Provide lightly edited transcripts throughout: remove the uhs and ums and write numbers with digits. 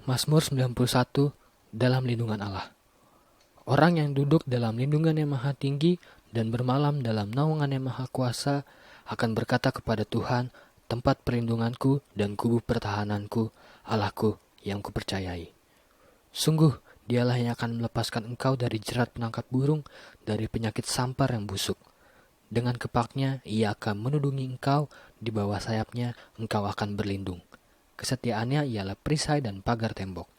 Mazmur 91, dalam lindungan Allah. Orang yang duduk dalam lindungan yang maha tinggi dan bermalam dalam naungan yang maha kuasa akan berkata kepada Tuhan, tempat perlindunganku dan kubu pertahananku, Allahku yang kupercayai. Sungguh, dialah yang akan melepaskan engkau dari jerat penangkap burung, dari penyakit sampar yang busuk. Dengan kepaknya, ia akan menudungi engkau, di bawah sayapnya engkau akan berlindung. Kesetiaannya ialah perisai dan pagar tembok.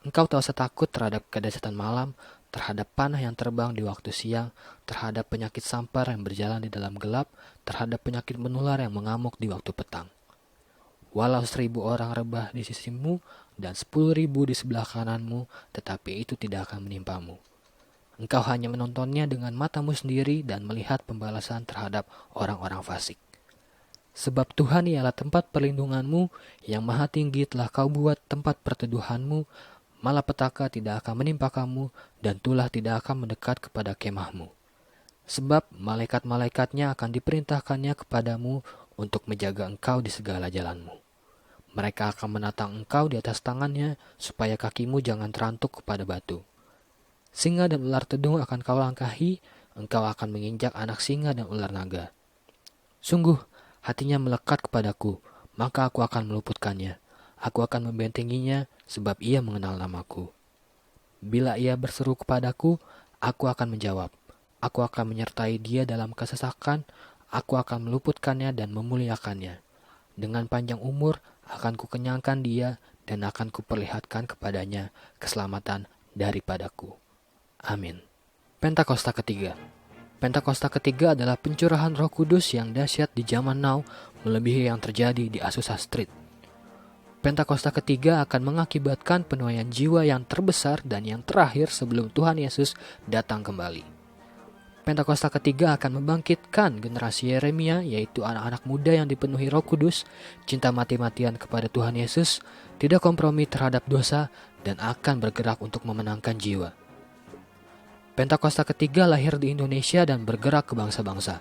Engkau tak usah takut terhadap kedahsyatan malam, terhadap panah yang terbang di waktu siang, terhadap penyakit sampar yang berjalan di dalam gelap, terhadap penyakit menular yang mengamuk di waktu petang. Walau 1,000 orang rebah di sisimu dan 10,000 di sebelah kananmu, tetapi itu tidak akan menimpamu. Engkau hanya menontonnya dengan matamu sendiri dan melihat pembalasan terhadap orang-orang fasik. Sebab Tuhan ialah tempat perlindunganmu, yang maha tinggi telah kau buat tempat perteduhanmu, malapetaka tidak akan menimpa kamu, dan tulah tidak akan mendekat kepada kemahmu. Sebab malaikat-malaikatnya akan diperintahkannya kepadamu untuk menjaga engkau di segala jalanmu. Mereka akan menatang engkau di atas tangannya, supaya kakimu jangan terantuk kepada batu. Singa dan ular tedung akan kau langkahi, engkau akan menginjak anak singa dan ular naga. Sungguh, hatinya melekat kepadaku, maka aku akan meluputkannya. Aku akan membentenginya, sebab ia mengenal namaku. Bila ia berseru kepadaku, aku akan menjawab. Aku akan menyertai dia dalam kesesakan, aku akan meluputkannya dan memuliakannya. Dengan panjang umur akan kukenyangkan dia, dan akan kuperlihatkan kepadanya keselamatan daripadaku. Amin. Pentakosta ketiga. Pentakosta ketiga adalah pencurahan Roh Kudus yang dahsyat di zaman now, melebihi yang terjadi di Azusa Street. Pentakosta ketiga akan mengakibatkan penuaian jiwa yang terbesar dan yang terakhir sebelum Tuhan Yesus datang kembali. Pentakosta ketiga akan membangkitkan generasi Yeremia, yaitu anak-anak muda yang dipenuhi Roh Kudus, cinta mati-matian kepada Tuhan Yesus, tidak kompromi terhadap dosa, dan akan bergerak untuk memenangkan jiwa. Pentakosta ketiga lahir di Indonesia dan bergerak ke bangsa-bangsa.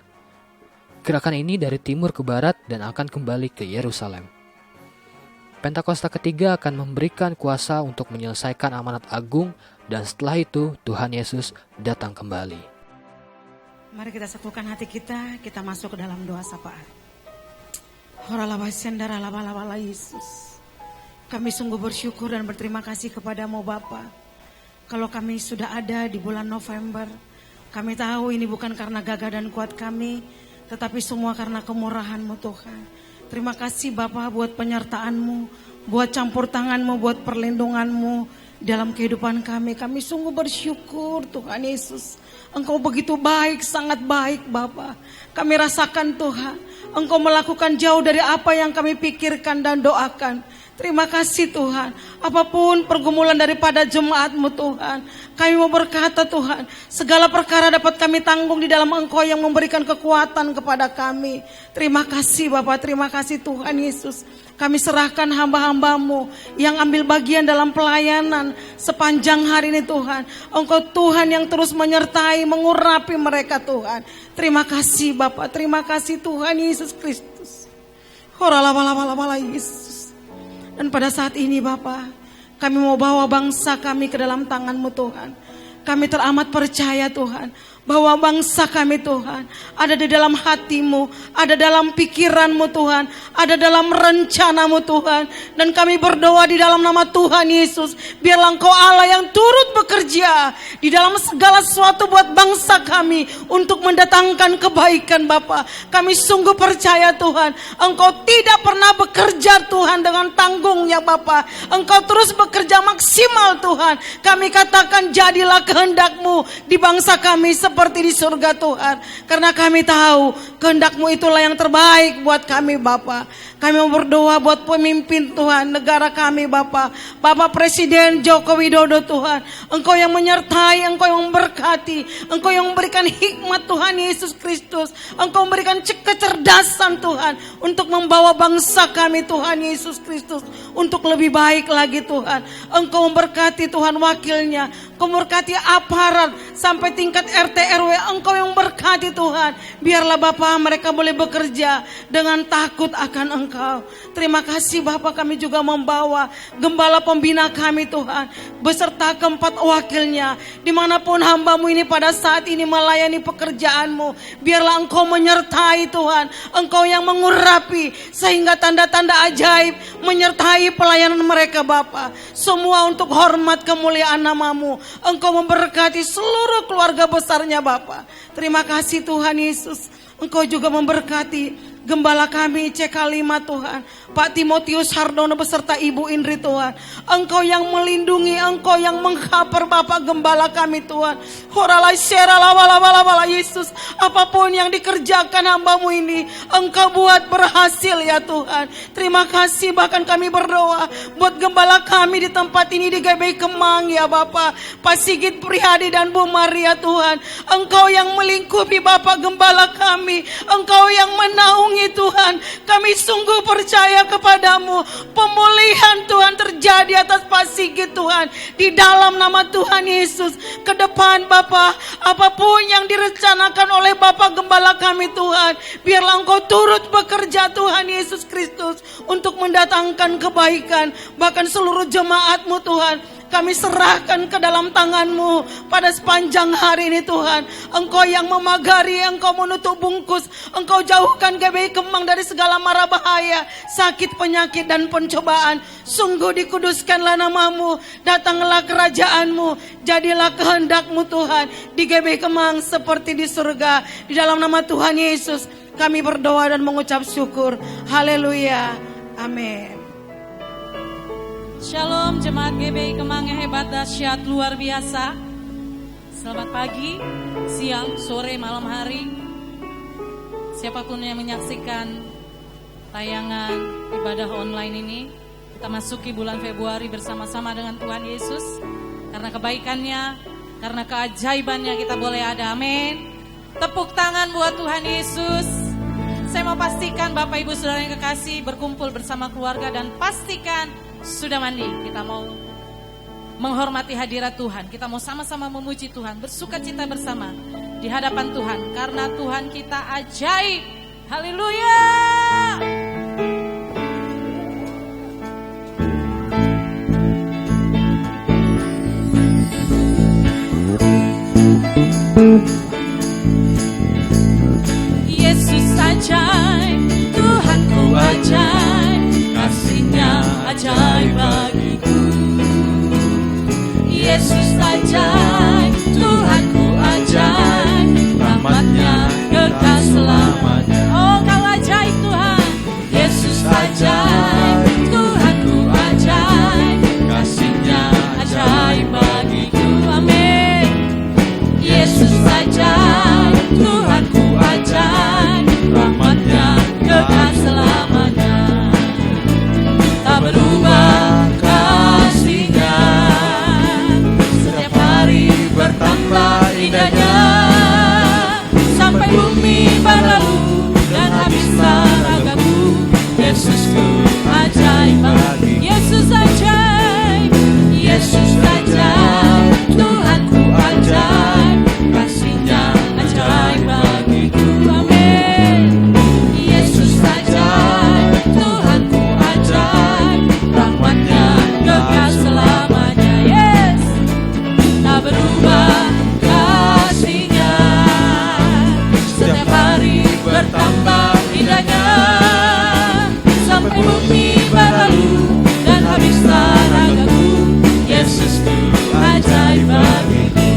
Gerakan ini dari timur ke barat dan akan kembali ke Yerusalem. Pentakosta ketiga akan memberikan kuasa untuk menyelesaikan amanat agung, dan setelah itu Tuhan Yesus datang kembali. Mari kita satukan hati kita masuk ke dalam doa sapaan. Yesus. Kami sungguh bersyukur dan berterima kasih kepadamu Bapa. Kalau kami sudah ada di bulan November, kami tahu ini bukan karena gagah dan kuat kami, tetapi semua karena kemurahan-Mu Tuhan. Terima kasih Bapa buat penyertaan-Mu, buat campur tangan-Mu, buat perlindungan-Mu dalam kehidupan kami. Kami sungguh bersyukur Tuhan Yesus. Engkau begitu baik, sangat baik Bapa. Kami rasakan Tuhan, Engkau melakukan jauh dari apa yang kami pikirkan dan doakan. Terima kasih Tuhan, apapun pergumulan daripada jemaat-Mu Tuhan, kami mau berkata Tuhan, segala perkara dapat kami tanggung di dalam Engkau yang memberikan kekuatan kepada kami. Terima kasih Bapa, terima kasih Tuhan Yesus. Kami serahkan hamba-hamba-Mu yang ambil bagian dalam pelayanan sepanjang hari ini Tuhan. Engkau Tuhan yang terus menyertai, mengurapi mereka Tuhan. Terima kasih Bapa, terima kasih Tuhan Yesus Kristus. Yesus. Dan pada saat ini Bapa, kami mau bawa bangsa kami ke dalam tangan-Mu Tuhan. Kami teramat percaya Tuhan, bahwa bangsa kami Tuhan ada di dalam hati-Mu, ada dalam pikiran-Mu Tuhan, ada dalam rencana-Mu Tuhan. Dan kami berdoa di dalam nama Tuhan Yesus, biarlah Engkau Allah yang turut bekerja di dalam segala sesuatu buat bangsa kami untuk mendatangkan kebaikan Bapa. Kami sungguh percaya Tuhan, Engkau tidak pernah bekerja Tuhan dengan tanggungnya Bapa. Engkau terus bekerja maksimal Tuhan. Kami katakan jadilah kehendak-Mu di bangsa kami seperti di surga Tuhan. Karena kami tahu kehendak-Mu itulah yang terbaik buat kami Bapa. Kami mau berdoa buat pemimpin Tuhan negara kami Bapa. Bapak Presiden Joko Widodo Tuhan. Engkau yang menyertai, Engkau yang memberkati, Engkau yang memberikan hikmat Tuhan Yesus Kristus. Engkau memberikan kecerdasan Tuhan untuk membawa bangsa kami Tuhan Yesus Kristus untuk lebih baik lagi Tuhan. Engkau memberkati Tuhan wakilnya, Engkau memberkati aparat sampai tingkat RT RW. Engkau yang memberkati Tuhan. Biarlah Bapa mereka boleh bekerja dengan takut akan Engkau Engkau. Terima kasih Bapa, kami juga membawa gembala pembina kami Tuhan, beserta keempat wakilnya, dimanapun hamba-Mu ini pada saat ini melayani pekerjaan-Mu. Biarlah Engkau menyertai Tuhan, Engkau yang mengurapi sehingga tanda-tanda ajaib menyertai pelayanan mereka Bapa. Semua untuk hormat kemuliaan nama-Mu. Engkau memberkati seluruh keluarga besarnya Bapa. Terima kasih Tuhan Yesus. Engkau juga memberkati gembala kami CK5 Tuhan, Pak Timotius Hardono beserta Ibu Indri Tuhan. Engkau yang melindungi, Engkau yang menghaper Bapak gembala kami Tuhan. Horalai syera lawala Yesus, apapun yang dikerjakan hamba-Mu ini Engkau buat berhasil ya Tuhan. Terima kasih, bahkan kami berdoa buat gembala kami di tempat ini di GBI Kemang ya Bapak, Pak Sigit Prihadi dan Bu Maria Tuhan. Engkau yang melingkupi Bapak gembala kami, Engkau yang menaungi Tuhan. Kami sungguh percaya kepadamu, pemulihan Tuhan terjadi atas Pak Sigit Tuhan, di dalam nama Tuhan Yesus. Ke depan Bapak, apapun yang direncanakan oleh Bapak gembala kami Tuhan, biarlah Engkau turut bekerja Tuhan Yesus Kristus untuk mendatangkan kebaikan. Bahkan seluruh jemaat-Mu Tuhan, kami serahkan ke dalam tangan-Mu pada sepanjang hari ini Tuhan. Engkau yang memagari, Engkau menutup bungkus, Engkau jauhkan GBI Kemang dari segala mara bahaya, sakit, penyakit, dan pencobaan. Sungguh dikuduskanlah nama-Mu, datanglah kerajaan-Mu, jadilah kehendak-Mu Tuhan di GBI Kemang seperti di surga. Di dalam nama Tuhan Yesus kami berdoa dan mengucap syukur. Haleluya, amin. Shalom jemaat GBI Kemang yang hebat, dahsyat, luar biasa. Selamat pagi, siang, sore, malam hari. Siapapun yang menyaksikan tayangan ibadah online ini, kita masuki bulan Februari bersama-sama dengan Tuhan Yesus. Karena kebaikannya, karena keajaibannya kita boleh ada, amin. Tepuk tangan buat Tuhan Yesus. Saya mau pastikan Bapak Ibu Saudara yang kekasih berkumpul bersama keluarga dan pastikan sudah mandi. Kita mau menghormati hadirat Tuhan. Kita mau sama-sama memuji Tuhan, bersuka cita bersama di hadapan Tuhan, karena Tuhan kita ajaib. Haleluya. Yesus ajaib, Tuhanku ajaib, kasih-Nya ajaib bagiku. Yesus ajaib, Tuhanku ajaib, rahmat-Nya kekal selamanya. Oh, Kau ajaib Tuhan. Yesus ajaib, Tuhanku ajaib, kasih-Nya ajaib bagiku. Amin. Yesus ajaib, Tuhanku ajaib, rahmat-Nya kekal selamanya. Tak berubah kasih-Nya, setiap hari bertambah indahnya. Sampai bumi berlalu dan habislah ragaku, Yesusku ajaib bagi. Yesus ajaib, Yesus ajaib, Tuhanku ajaib, kasih-Nya ajaib bagiku. Amin. Yesus ajaib, Tuhanku ajaib, rahmat-Nya kekal selamanya. Yes, tak berubah kasih-Nya, setiap hari bertambah indahnya. Sampai bumi berlalu dan habislah ragaku, Yesusku ajaib bagiku.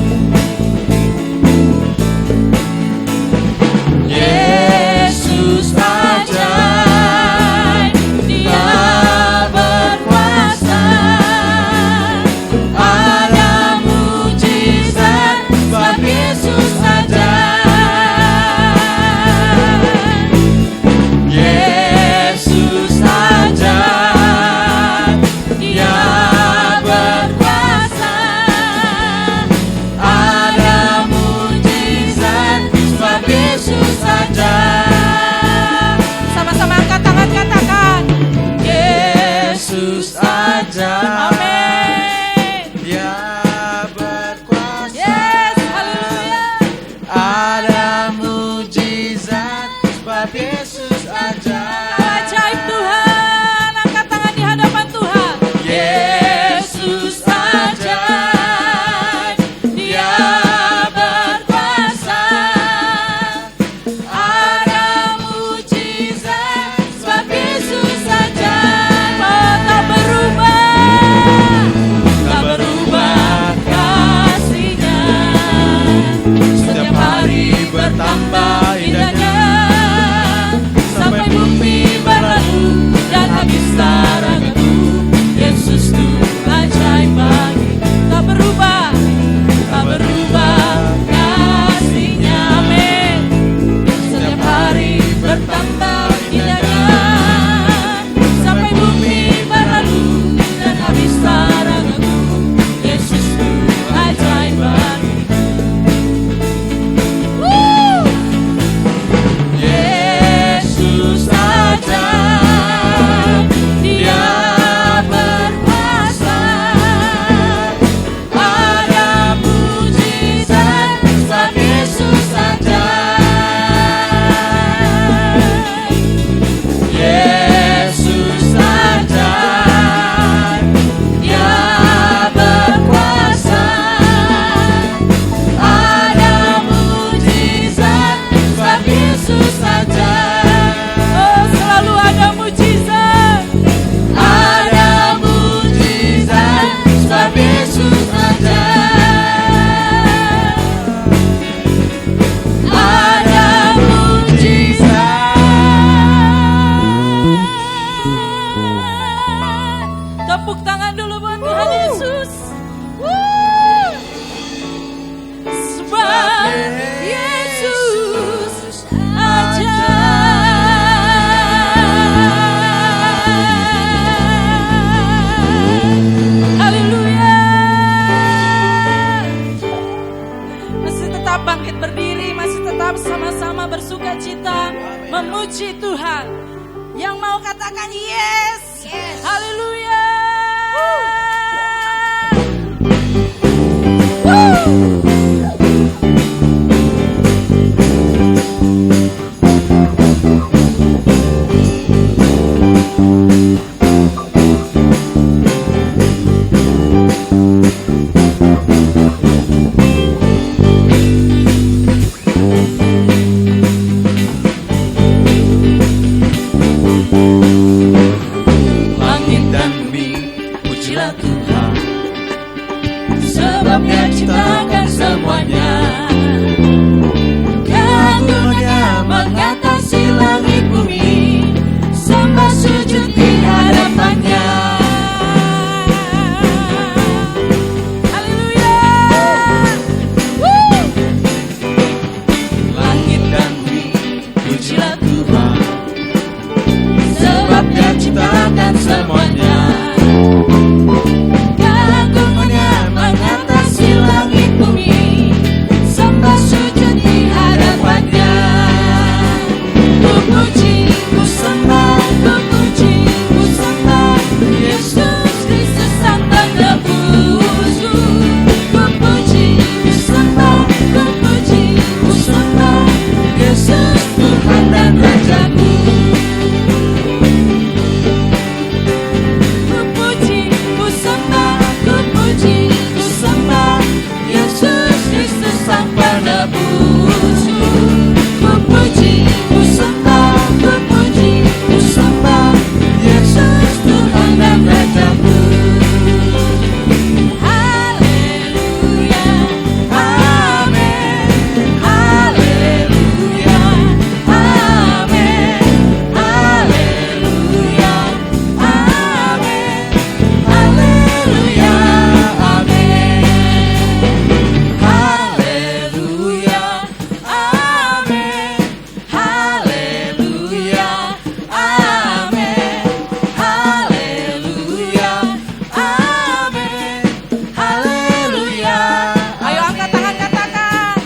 sebab Dia ciptakan semuanya. Kagumnya mengatasi langit bumi, sembah sujud di hadapannya. Haleluya. Langit dan bumi, pujilah Tuhan, sebab Dia ciptakan semuanya. Kagumnya mengatasi langit bumi, sembah sujud di hadapannya. Ku puji, ku sembah, ku puji, ku sembah Yesus Kristus Sang Penebusku. Ku puji, ku sembah, ku puji, ku sembah Yesus Tuhan dan Rajaku. Ku puji, ku sembah, ku puji, ku sembah Yesus Kristus Sang Penebusku. Ku puji, ku sembah, ku puji, ku sembah Yesus Tuhan dan Rajaku. Haleluya, amin. Haleluya, amin. Haleluya, amin. Haleluya, amin. Haleluya, amin. Haleluya, amin. Haleluya, amin. Haleluya. Ayo angkat tangan, katakan.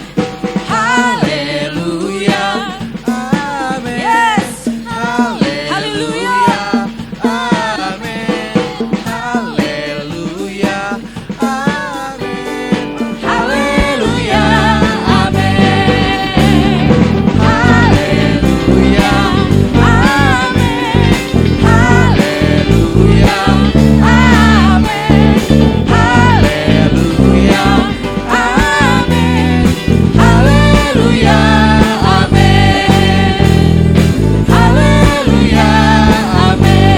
Haleluya, amin. Yes. Haleluya, amin. Haleluya, amin. Haleluya, amin. Haleluya, amin. Haleluya, amin. Haleluya, amin. Haleluya, amin.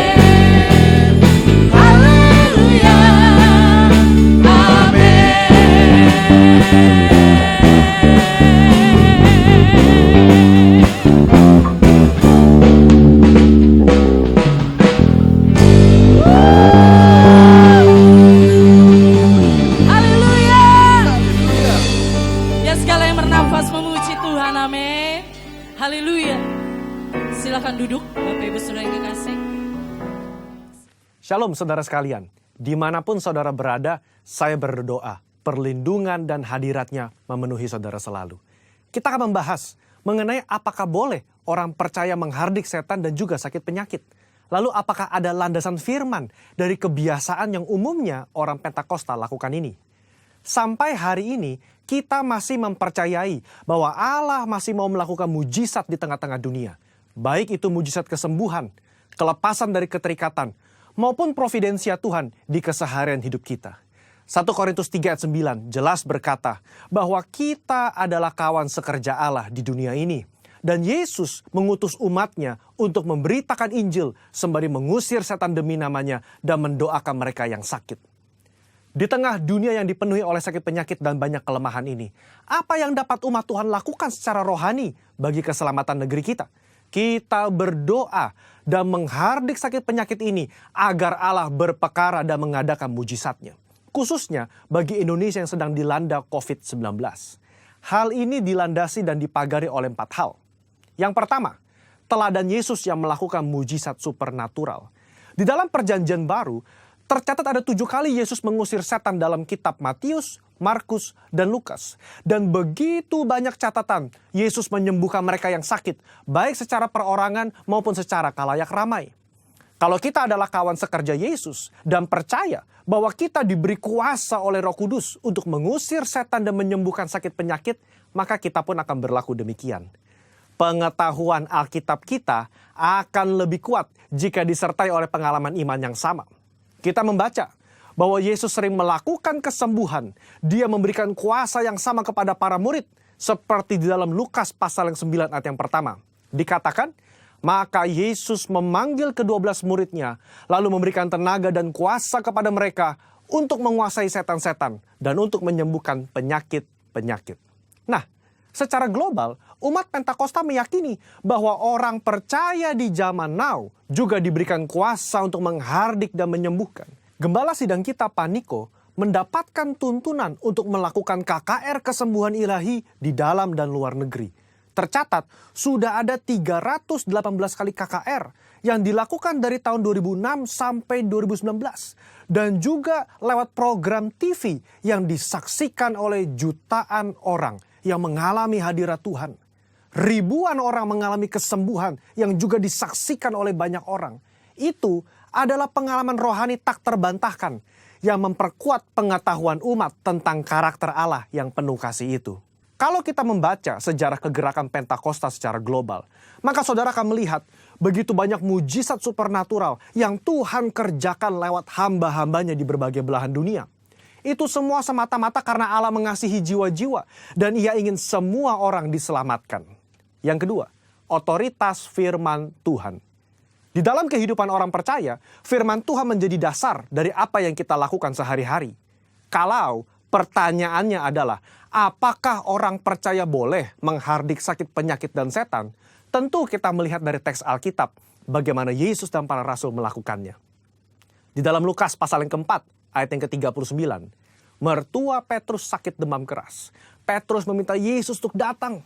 Haleluya, amin. Haleluya, Haleluya. Ya, segala yang bernafas memuji Tuhan, amin. Haleluya. Silakan duduk, Bapak Ibu Saudara yang kekasih. Shalom saudara sekalian, dimanapun saudara berada, saya berdoa, perlindungan dan hadiratnya memenuhi saudara selalu. Kita akan membahas mengenai apakah boleh orang percaya menghardik setan dan juga sakit penyakit. Lalu apakah ada landasan firman dari kebiasaan yang umumnya orang Pentakosta lakukan ini? Sampai hari ini kita masih mempercayai bahwa Allah masih mau melakukan mujizat di tengah-tengah dunia. Baik itu mujizat kesembuhan, kelepasan dari keterikatan, maupun providensia Tuhan di keseharian hidup kita. 1 Korintus 3 ayat 9 jelas berkata bahwa kita adalah kawan sekerja Allah di dunia ini. Dan Yesus mengutus umatnya untuk memberitakan Injil sembari mengusir setan demi namanya dan mendoakan mereka yang sakit. Di tengah dunia yang dipenuhi oleh sakit penyakit dan banyak kelemahan ini, apa yang dapat umat Tuhan lakukan secara rohani bagi keselamatan negeri kita? Kita berdoa dan menghardik sakit penyakit ini agar Allah berpekara dan mengadakan mujizatnya. Khususnya bagi Indonesia yang sedang dilanda COVID-19. Hal ini dilandasi dan dipagari oleh 4 hal. Yang pertama, teladan Yesus yang melakukan mujizat supernatural. Di dalam perjanjian baru, tercatat ada 7 kali Yesus mengusir setan dalam kitab Matius, Markus, dan Lukas. Dan begitu banyak catatan Yesus menyembuhkan mereka yang sakit, baik secara perorangan maupun secara khalayak ramai. Kalau kita adalah kawan sekerja Yesus dan percaya bahwa kita diberi kuasa oleh Roh Kudus untuk mengusir setan dan menyembuhkan sakit penyakit, maka kita pun akan berlaku demikian. Pengetahuan Alkitab kita akan lebih kuat jika disertai oleh pengalaman iman yang sama. Kita membaca bahwa Yesus sering melakukan kesembuhan. Dia memberikan kuasa yang sama kepada para murid. Seperti di dalam Lukas pasal yang 9 ayat yang pertama. Dikatakan, maka Yesus memanggil ke-12 muridnya, lalu memberikan tenaga dan kuasa kepada mereka untuk menguasai setan-setan, dan untuk menyembuhkan penyakit-penyakit. Nah, secara global, umat Pentakosta meyakini bahwa orang percaya di zaman now juga diberikan kuasa untuk menghardik dan menyembuhkan. Gembala sidang kita, Pak Niko, mendapatkan tuntunan untuk melakukan KKR kesembuhan ilahi di dalam dan luar negeri. Tercatat, sudah ada 318 kali KKR yang dilakukan dari tahun 2006 sampai 2019. Dan juga lewat program TV yang disaksikan oleh jutaan orang yang mengalami hadirat Tuhan. Ribuan orang mengalami kesembuhan yang juga disaksikan oleh banyak orang. Itu adalah pengalaman rohani tak terbantahkan yang memperkuat pengetahuan umat tentang karakter Allah yang penuh kasih itu. Kalau kita membaca sejarah kegerakan Pentakosta secara global, maka saudara akan melihat begitu banyak mujizat supernatural yang Tuhan kerjakan lewat hamba-hambanya di berbagai belahan dunia. Itu semua semata-mata karena Allah mengasihi jiwa-jiwa dan Ia ingin semua orang diselamatkan. Yang kedua, otoritas firman Tuhan. Di dalam kehidupan orang percaya, firman Tuhan menjadi dasar dari apa yang kita lakukan sehari-hari. Kalau pertanyaannya adalah, apakah orang percaya boleh menghardik sakit, penyakit, dan setan? Tentu kita melihat dari teks Alkitab bagaimana Yesus dan para rasul melakukannya. Di dalam Lukas pasal yang keempat, ayat yang ke-39, mertua Petrus sakit demam keras. Petrus meminta Yesus untuk datang.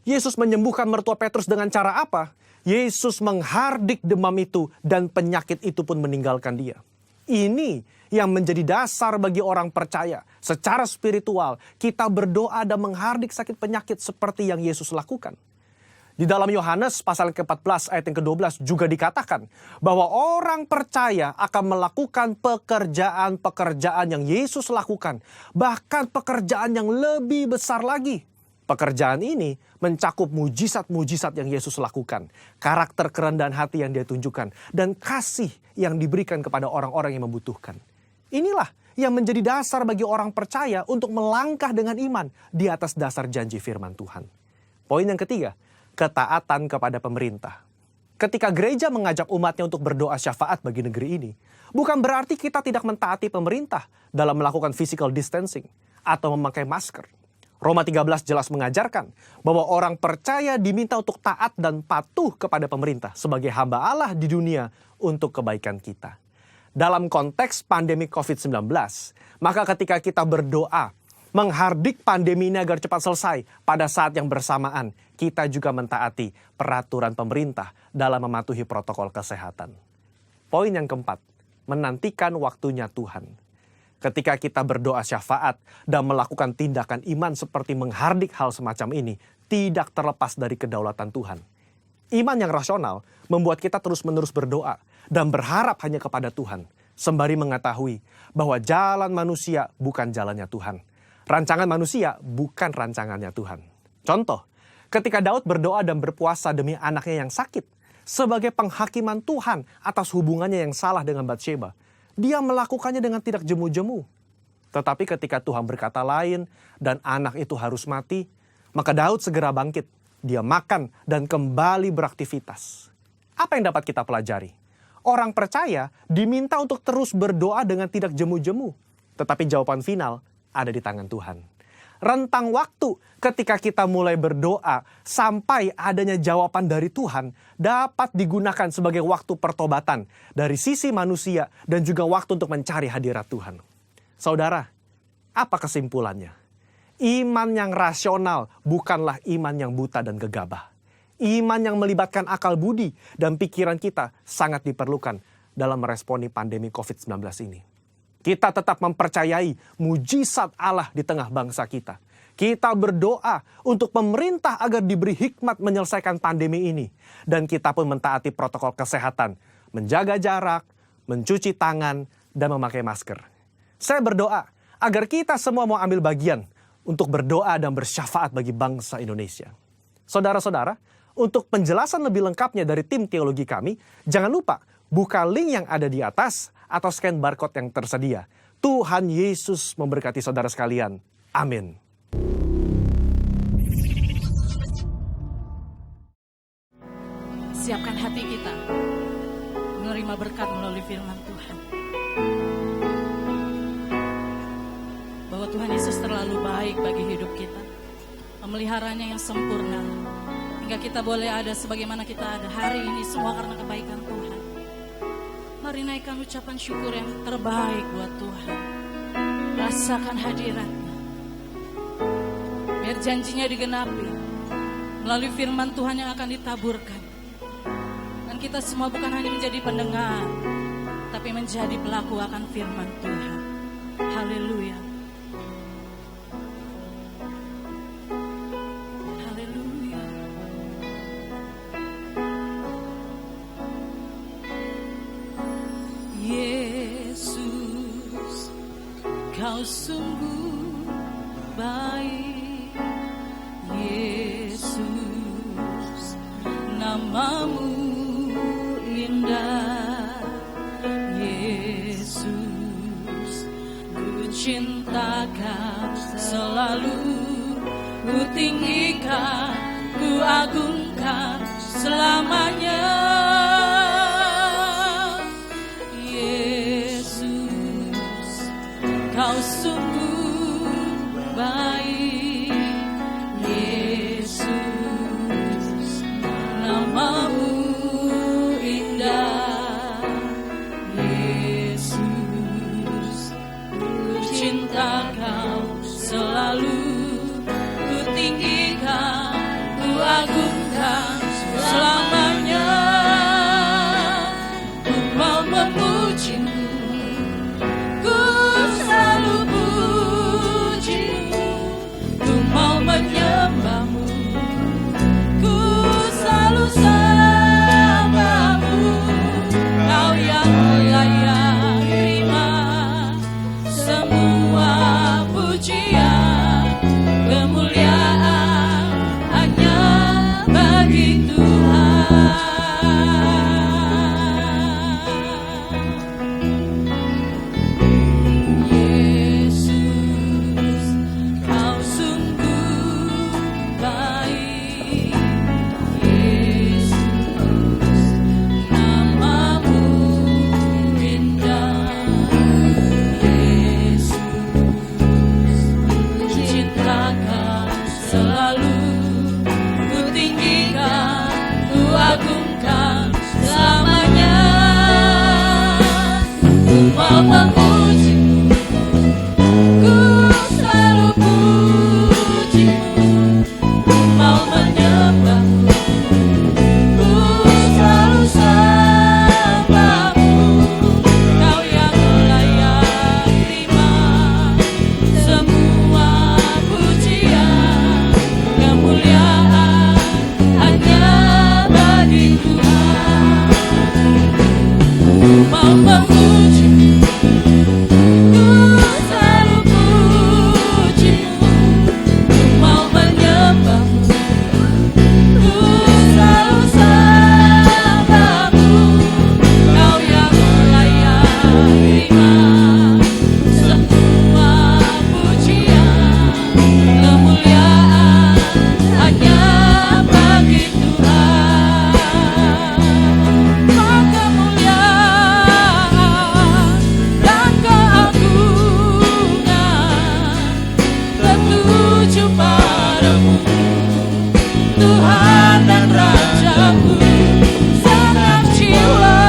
Yesus menyembuhkan mertua Petrus dengan cara apa? Yesus menghardik demam itu dan penyakit itu pun meninggalkan dia. Ini yang menjadi dasar bagi orang percaya. Secara spiritual, kita berdoa dan menghardik sakit penyakit seperti yang Yesus lakukan. Di dalam Yohanes pasal ke-14 ayat yang ke-12 juga dikatakan bahwa orang percaya akan melakukan pekerjaan-pekerjaan yang Yesus lakukan. Bahkan pekerjaan yang lebih besar lagi. Pekerjaan ini mencakup mujizat-mujizat yang Yesus lakukan, karakter kerendahan hati yang Dia tunjukkan, dan kasih yang diberikan kepada orang-orang yang membutuhkan. Inilah yang menjadi dasar bagi orang percaya untuk melangkah dengan iman di atas dasar janji firman Tuhan. Poin yang ketiga, ketaatan kepada pemerintah. Ketika gereja mengajak umatnya untuk berdoa syafaat bagi negeri ini, bukan berarti kita tidak mentaati pemerintah dalam melakukan physical distancing atau memakai masker. Roma 13 jelas mengajarkan bahwa orang percaya diminta untuk taat dan patuh kepada pemerintah sebagai hamba Allah di dunia untuk kebaikan kita. Dalam konteks pandemi COVID-19, maka ketika kita berdoa menghardik pandemi ini agar cepat selesai, pada saat yang bersamaan kita juga mentaati peraturan pemerintah dalam mematuhi protokol kesehatan. Poin yang keempat, menantikan waktunya Tuhan. Ketika kita berdoa syafaat dan melakukan tindakan iman seperti menghardik hal semacam ini, tidak terlepas dari kedaulatan Tuhan. Iman yang rasional membuat kita terus-menerus berdoa dan berharap hanya kepada Tuhan, sembari mengetahui bahwa jalan manusia bukan jalannya Tuhan. Rancangan manusia bukan rancangannya Tuhan. Contoh, ketika Daud berdoa dan berpuasa demi anaknya yang sakit, sebagai penghakiman Tuhan atas hubungannya yang salah dengan Batsheba, dia melakukannya dengan tidak jemu-jemu. Tetapi ketika Tuhan berkata lain dan anak itu harus mati, maka Daud segera bangkit. Dia makan dan kembali beraktivitas. Apa yang dapat kita pelajari? Orang percaya diminta untuk terus berdoa dengan tidak jemu-jemu. Tetapi jawaban final ada di tangan Tuhan. Rentang waktu ketika kita mulai berdoa sampai adanya jawaban dari Tuhan dapat digunakan sebagai waktu pertobatan dari sisi manusia dan juga waktu untuk mencari hadirat Tuhan. Saudara, apa kesimpulannya? Iman yang rasional bukanlah iman yang buta dan gegabah. Iman yang melibatkan akal budi dan pikiran kita sangat diperlukan dalam meresponi pandemi COVID-19 ini. Kita tetap mempercayai mujizat Allah di tengah bangsa kita. Kita berdoa untuk pemerintah agar diberi hikmat menyelesaikan pandemi ini. Dan kita pun mentaati protokol kesehatan, menjaga jarak, mencuci tangan, dan memakai masker. Saya berdoa agar kita semua mau ambil bagian untuk berdoa dan bersyafaat bagi bangsa Indonesia. Saudara-saudara, untuk penjelasan lebih lengkapnya dari tim teologi kami, jangan lupa buka link yang ada di atas atau scan barcode yang tersedia. Tuhan Yesus memberkati saudara sekalian. Amin. Siapkan hati kita menerima berkat melalui firman Tuhan. Tuhan Yesus terlalu baik bagi hidup kita, memeliharanya yang sempurna, hingga kita boleh ada sebagaimana kita ada hari ini, semua karena kebaikan Tuhan. Mari naikkan ucapan syukur yang terbaik buat Tuhan. Rasakan hadiratnya, biar janjinya digenapi melalui firman Tuhan yang akan ditaburkan. Dan kita semua bukan hanya menjadi pendengar, tapi menjadi pelaku akan firman Tuhan. Haleluya. Haleluya. Yesus, Kau sungguh baik. Yesus, namamu indah. Yesus, ku cinta Kau selalu, ku tinggikan, ku agungkan selamanya. Yesus, Kau sungguh baik. Yesus, namamu indah. Yesus, ku cinta Kau selalu, ku tinggikan, ku agungkan selamanya. Ku mau memujimu, ku selalu pujimu. Ku mau menyembahmu, ku selalu sembahmu. Kau yang layak terima semua pujian, kemuliaan hanya bagi Tuhan. Yesus, Kau sungguh baik. Yesus, namamu indah. Yesus, ku cinta Kau selalu, ku tinggikan, ku agungkan selamanya. Ku mau memujimu, ku selalu pujimu. Ku mau menyembahmu, ku selalu sembahmu. Kau yang layak terima semua pujian, kemuliaan hanya bagi Tuhan. Ku mau memujimu, ku selalu pujimu. Ku mau menyembahmu, ku selalu sembahmu. Kau yang layak terima semua pujian, kemuliaan hanya bagi Tuhan. Maka kemuliaan dan keagungan tertuju padamu, Tuhan dan Rajaku. Segenap jiwa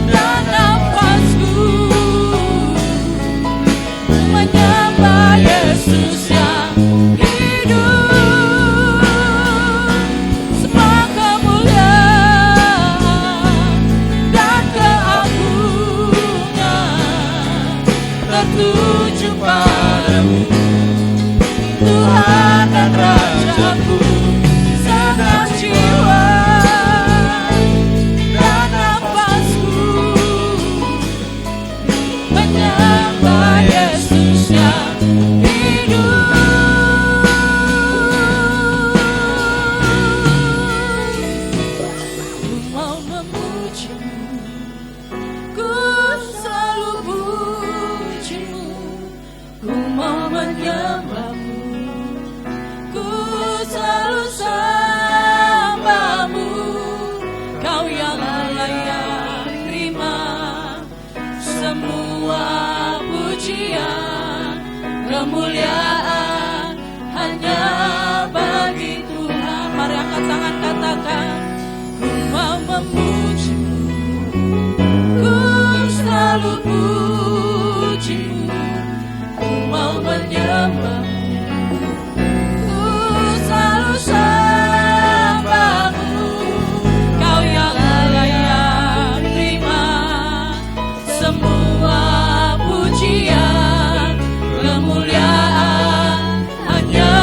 dan nafasku menyembah Yesus yang hidup. Semua kemuliaan dan keagungan tertuju padamu, Tuhan dan Rajaku. Segenap jiwa dan nafasku menyembah Yesus yang hidup. Ku mau memujimu, ku selalu pujimu. Ku mau menyembahmu, ku selalu sembahmu. Kau yang layak terima semua pujian, kemuliaan hanya bagi Tuhan. Mari angkat tangan, katakan, ku mau memuji-Mu, ku selalu puji-Mu, ku mau menyembah-Mu, ku selalu sembah-Mu. Kau yang layak terima semua pujian, kemuliaan hanya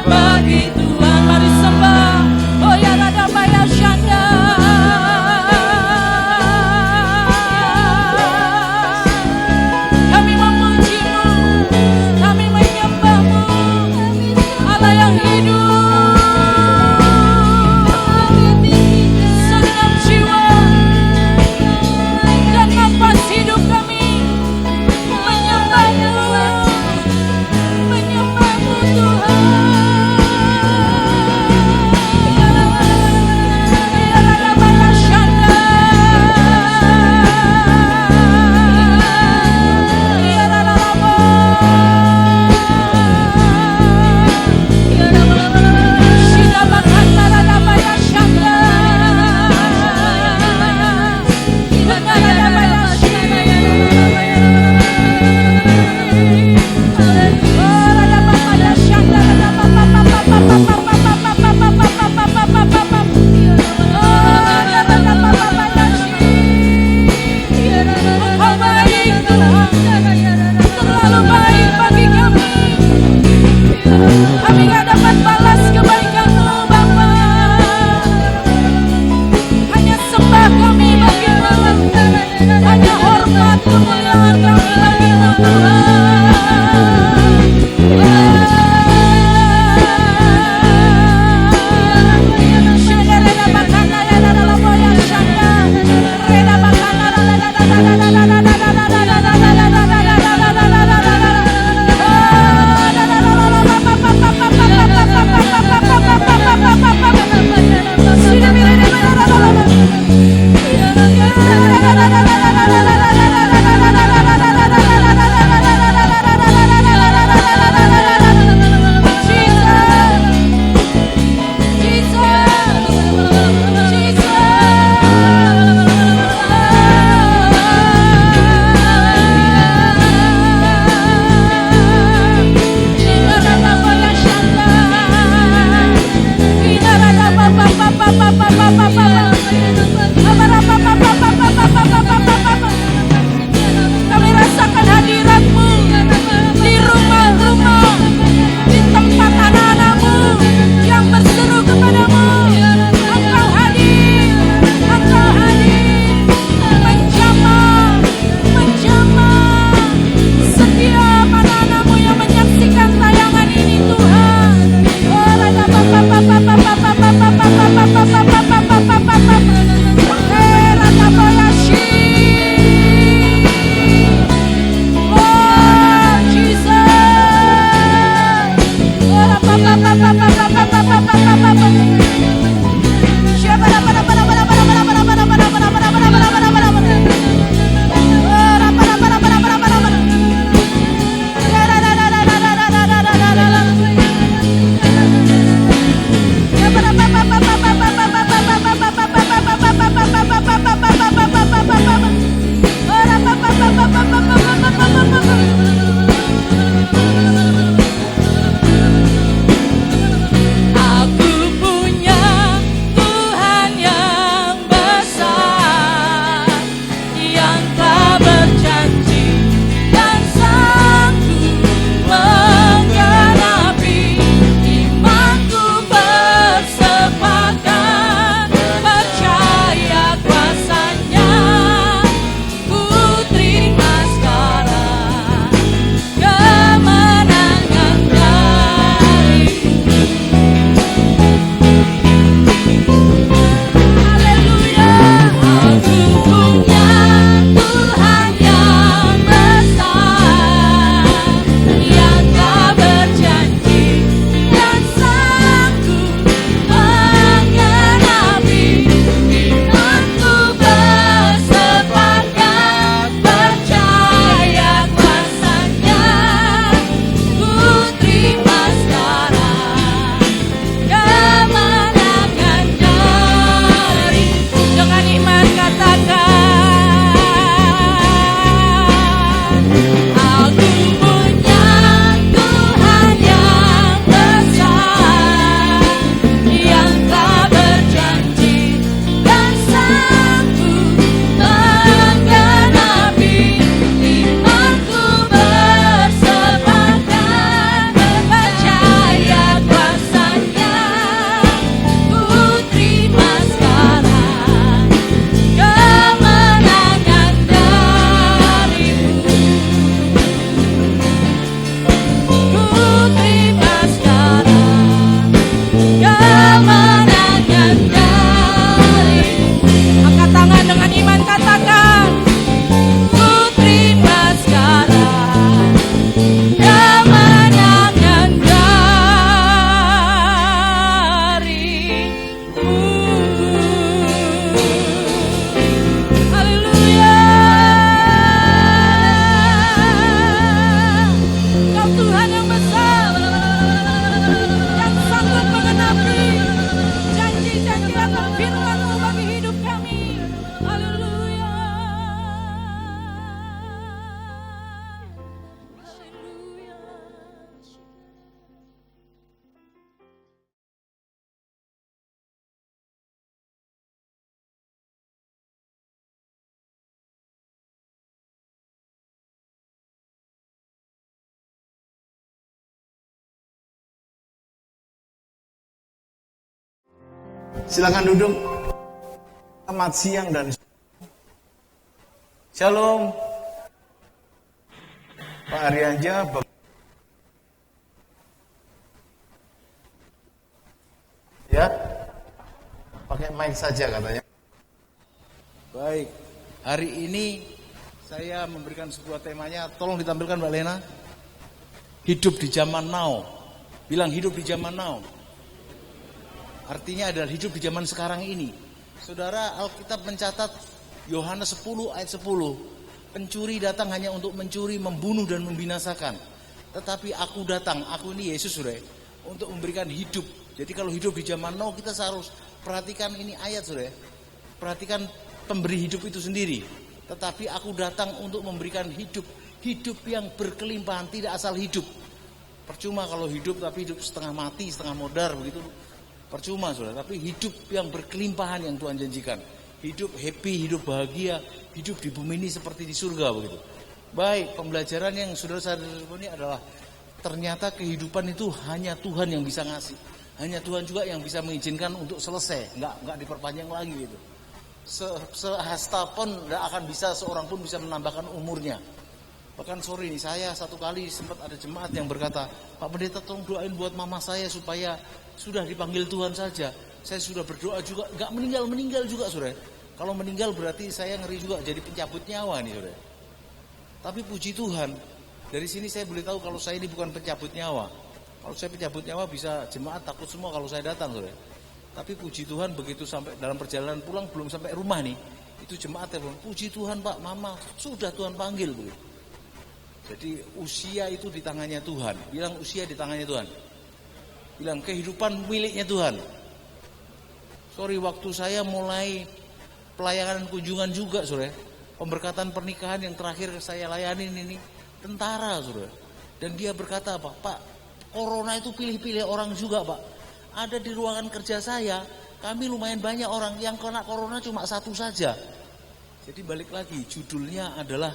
bagi Tuhan. Mari sembah, oh ya rada baya syanda. Kami memuji-Mu, kami menyembah-Mu, Allah yang hidup. Segenap jiwa dan nafas hidup kami menyembah-Mu, menyembah-Mu Tuhan. Ya rada baya syanda. Ya rada labo. Shida bakanda rada baya syanda. Rada baya syanda. Oh rada baya syanda, rada Engkau baik Tuhan, terlalu baik bagi kami. Kami gak dapat balas kebaikan-Mu Bapa. Hanya sembah kami bagi-Mu, hanya hormat kemuliaan kami bagi-Mu Tuhan. Silakan duduk. Selamat siang dan Shalom. Pak Arianja, ya, pakai mic saja katanya. Baik, hari ini saya memberikan sebuah temanya, tolong ditampilkan Mbak Lena. Hidup di zaman now. Bilang hidup di zaman now. Artinya adalah hidup di zaman sekarang ini. Saudara, Alkitab mencatat Yohanes 10 ayat 10. Pencuri datang hanya untuk mencuri, membunuh dan membinasakan. Tetapi aku datang, aku ini Yesus Saudara, untuk memberikan hidup. Jadi kalau hidup di zaman now kita harus perhatikan ini ayat Saudara. Perhatikan pemberi hidup itu sendiri. Tetapi aku datang untuk memberikan hidup. Hidup yang berkelimpahan, tidak asal hidup. Percuma kalau hidup tapi hidup setengah mati, setengah modar begitu. Percuma Saudara, tapi hidup yang berkelimpahan yang Tuhan janjikan. Hidup happy, hidup bahagia, hidup di bumi ini seperti di surga begitu. Baik, pembelajaran yang Saudara sadar ini adalah ternyata kehidupan itu hanya Tuhan yang bisa ngasih. Hanya Tuhan juga yang bisa mengizinkan untuk selesai, enggak diperpanjang lagi gitu. Sehasta pun enggak akan bisa, seorang pun bisa menambahkan umurnya. Bahkan sore ini saya satu kali sempat ada jemaat yang berkata, Pak Pendeta tolong doain buat mama saya supaya sudah dipanggil Tuhan saja. Saya sudah berdoa juga, enggak meninggal juga Saudara. Kalau meninggal berarti saya ngeri juga jadi pencabut nyawa nih Saudara. Tapi puji Tuhan, dari sini saya boleh tahu kalau saya ini bukan pencabut nyawa. Kalau saya pencabut nyawa bisa jemaat takut semua kalau saya datang Saudara. Tapi puji Tuhan begitu sampai dalam perjalanan pulang belum sampai rumah nih, itu jemaat telepon, puji Tuhan Pak, mama sudah Tuhan panggil begitu. Jadi usia itu di tangannya Tuhan. Bilang usia di tangannya Tuhan. Bilang kehidupan miliknya Tuhan. Sorry, waktu saya mulai pelayanan kunjungan juga Saudara. Pemberkatan pernikahan yang terakhir saya layanin ini tentara Saudara. Dan dia berkata apa? Pak, corona itu pilih-pilih orang juga Pak. Ada di ruangan kerja saya, kami lumayan banyak orang yang kena corona cuma satu saja. Jadi balik lagi, judulnya adalah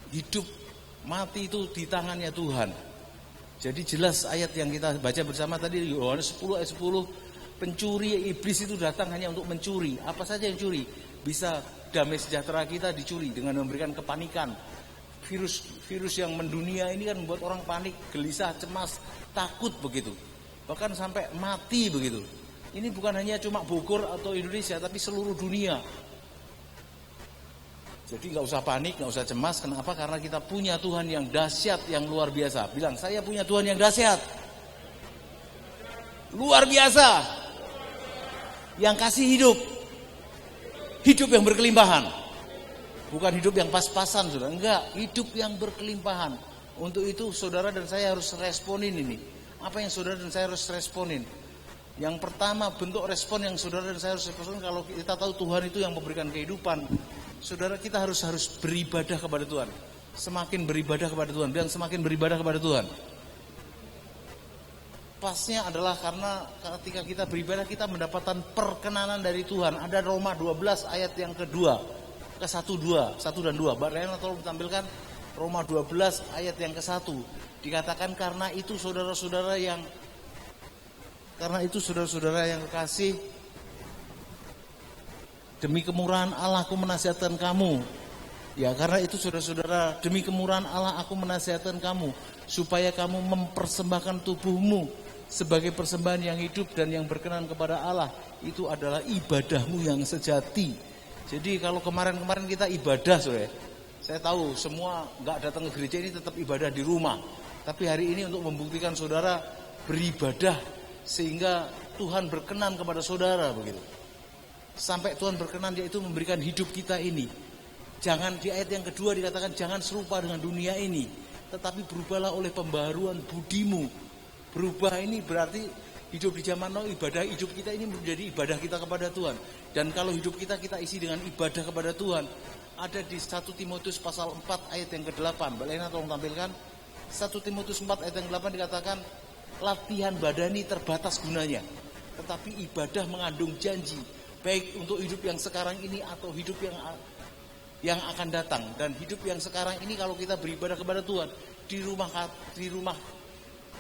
hidup mati itu di tangannya Tuhan. Jadi jelas ayat yang kita baca bersama tadi Yohanes 10 ayat 10, pencuri iblis itu datang hanya untuk mencuri. Apa saja yang curi? Bisa damai sejahtera kita dicuri dengan memberikan kepanikan. Virus yang mendunia ini kan membuat orang panik, gelisah, cemas, takut begitu. Bahkan sampai mati begitu. Ini bukan hanya cuma Bogor atau Indonesia tapi seluruh dunia. Jadi nggak usah panik, nggak usah cemas. Kenapa? Karena kita punya Tuhan yang dahsyat, yang luar biasa. Bilang, saya punya Tuhan yang dahsyat, luar biasa, yang kasih hidup yang berkelimpahan. Bukan hidup yang pas-pasan, Saudara. Enggak, hidup yang berkelimpahan. Untuk itu saudara dan saya harus responin ini. Apa yang saudara dan saya harus responin? Yang pertama, bentuk respon yang saudara dan saya harus responin, kalau kita tahu Tuhan itu yang memberikan kehidupan, saudara, kita harus beribadah kepada Tuhan. Semakin beribadah kepada Tuhan, dan semakin beribadah kepada Tuhan. Pasnya adalah karena ketika kita beribadah, kita mendapatkan perkenanan dari Tuhan. Ada Roma 12 ayat yang kedua, ke 1 dan 2. Mbak Rena tolong tampilkan Roma 12 ayat yang ke-1. Dikatakan karena itu saudara-saudara yang kekasih, demi kemurahan Allah aku menasihatkan kamu. Ya, karena itu saudara-saudara, demi kemurahan Allah aku menasihatkan kamu, supaya kamu mempersembahkan tubuhmu sebagai persembahan yang hidup dan yang berkenan kepada Allah. Itu adalah ibadahmu yang sejati. Jadi kalau kemarin-kemarin kita ibadah, saudara, saya tahu semua nggak datang ke gereja ini tetap ibadah di rumah. Tapi hari ini untuk membuktikan saudara beribadah sehingga Tuhan berkenan kepada saudara begitu. Sampai Tuhan berkenan, yaitu memberikan hidup kita ini. Jangan, di ayat yang kedua dikatakan jangan serupa dengan dunia ini, tetapi berubahlah oleh pembaharuan budimu. Berubah ini berarti hidup di zaman now, ibadah hidup kita ini menjadi ibadah kita kepada Tuhan. Dan kalau hidup kita isi dengan ibadah kepada Tuhan, ada di 1 Timotius pasal 4 ayat yang ke-8. Mbak Lena tolong tampilkan. 1 Timotius 4 ayat yang ke-8 dikatakan, latihan badani terbatas gunanya, tetapi ibadah mengandung janji, baik untuk hidup yang sekarang ini atau hidup yang akan datang. Dan hidup yang sekarang ini kalau kita beribadah kepada Tuhan, di rumah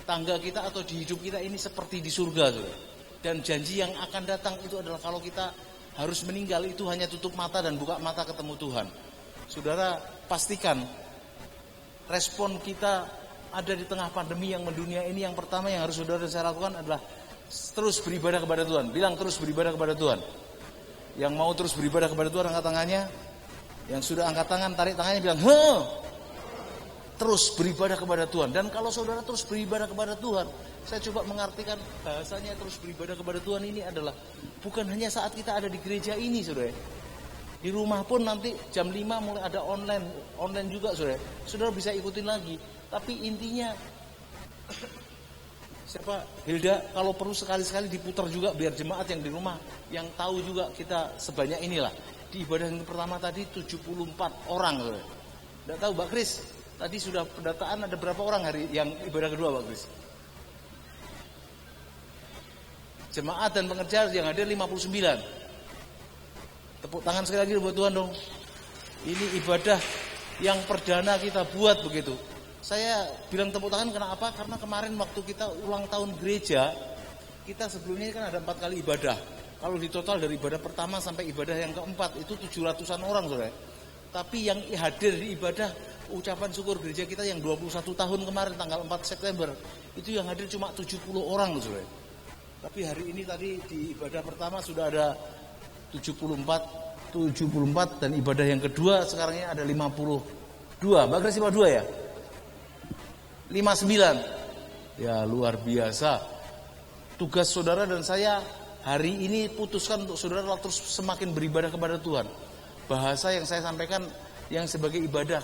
tangga kita atau di hidup kita ini seperti di surga, saudara. Dan janji yang akan datang itu adalah kalau kita harus meninggal itu hanya tutup mata dan buka mata ketemu Tuhan. Saudara, pastikan respon kita ada di tengah pandemi yang mendunia ini. Yang pertama yang harus saudara dan saya lakukan adalah terus beribadah kepada Tuhan. Bilang terus beribadah kepada Tuhan. Yang mau terus beribadah kepada Tuhan angkat tangannya. Yang sudah angkat tangan tarik tangannya bilang terus beribadah kepada Tuhan. Dan kalau saudara terus beribadah kepada Tuhan, saya coba mengartikan bahasanya terus beribadah kepada Tuhan ini adalah bukan hanya saat kita ada di gereja ini, saudara. Di rumah pun nanti jam 5 mulai ada online juga, saudara. Saudara bisa ikutin lagi. Tapi intinya siapa Hilda, kalau perlu sekali-sekali diputar juga biar jemaat yang di rumah yang tahu juga kita sebanyak inilah. Di ibadah yang pertama tadi 74 orang, saudara. Tidak tahu Mbak Kris, tadi sudah pendataan ada berapa orang hari yang ibadah kedua, Mbak Kris? Jemaat dan pengerja yang hadir 59. Tepuk tangan sekali lagi buat Tuhan dong. Ini ibadah yang perdana kita buat begitu. Saya bilang tepuk tangan kenapa? Karena kemarin waktu kita ulang tahun gereja, kita sebelumnya kan ada 4 kali ibadah. Kalau di total dari ibadah pertama sampai ibadah yang keempat itu 700-an orang, saudara. Tapi yang hadir di ibadah ucapan syukur gereja kita yang 21 tahun kemarin tanggal 4 September itu yang hadir cuma 70 orang, saudara. Tapi hari ini tadi di ibadah pertama sudah ada 74 dan ibadah yang kedua sekarangnya ada 52. Mbak Grace 52 ya? 59. Ya luar biasa. Tugas saudara dan saya hari ini putuskan untuk saudara terus semakin beribadah kepada Tuhan. Bahasa yang saya sampaikan yang sebagai ibadah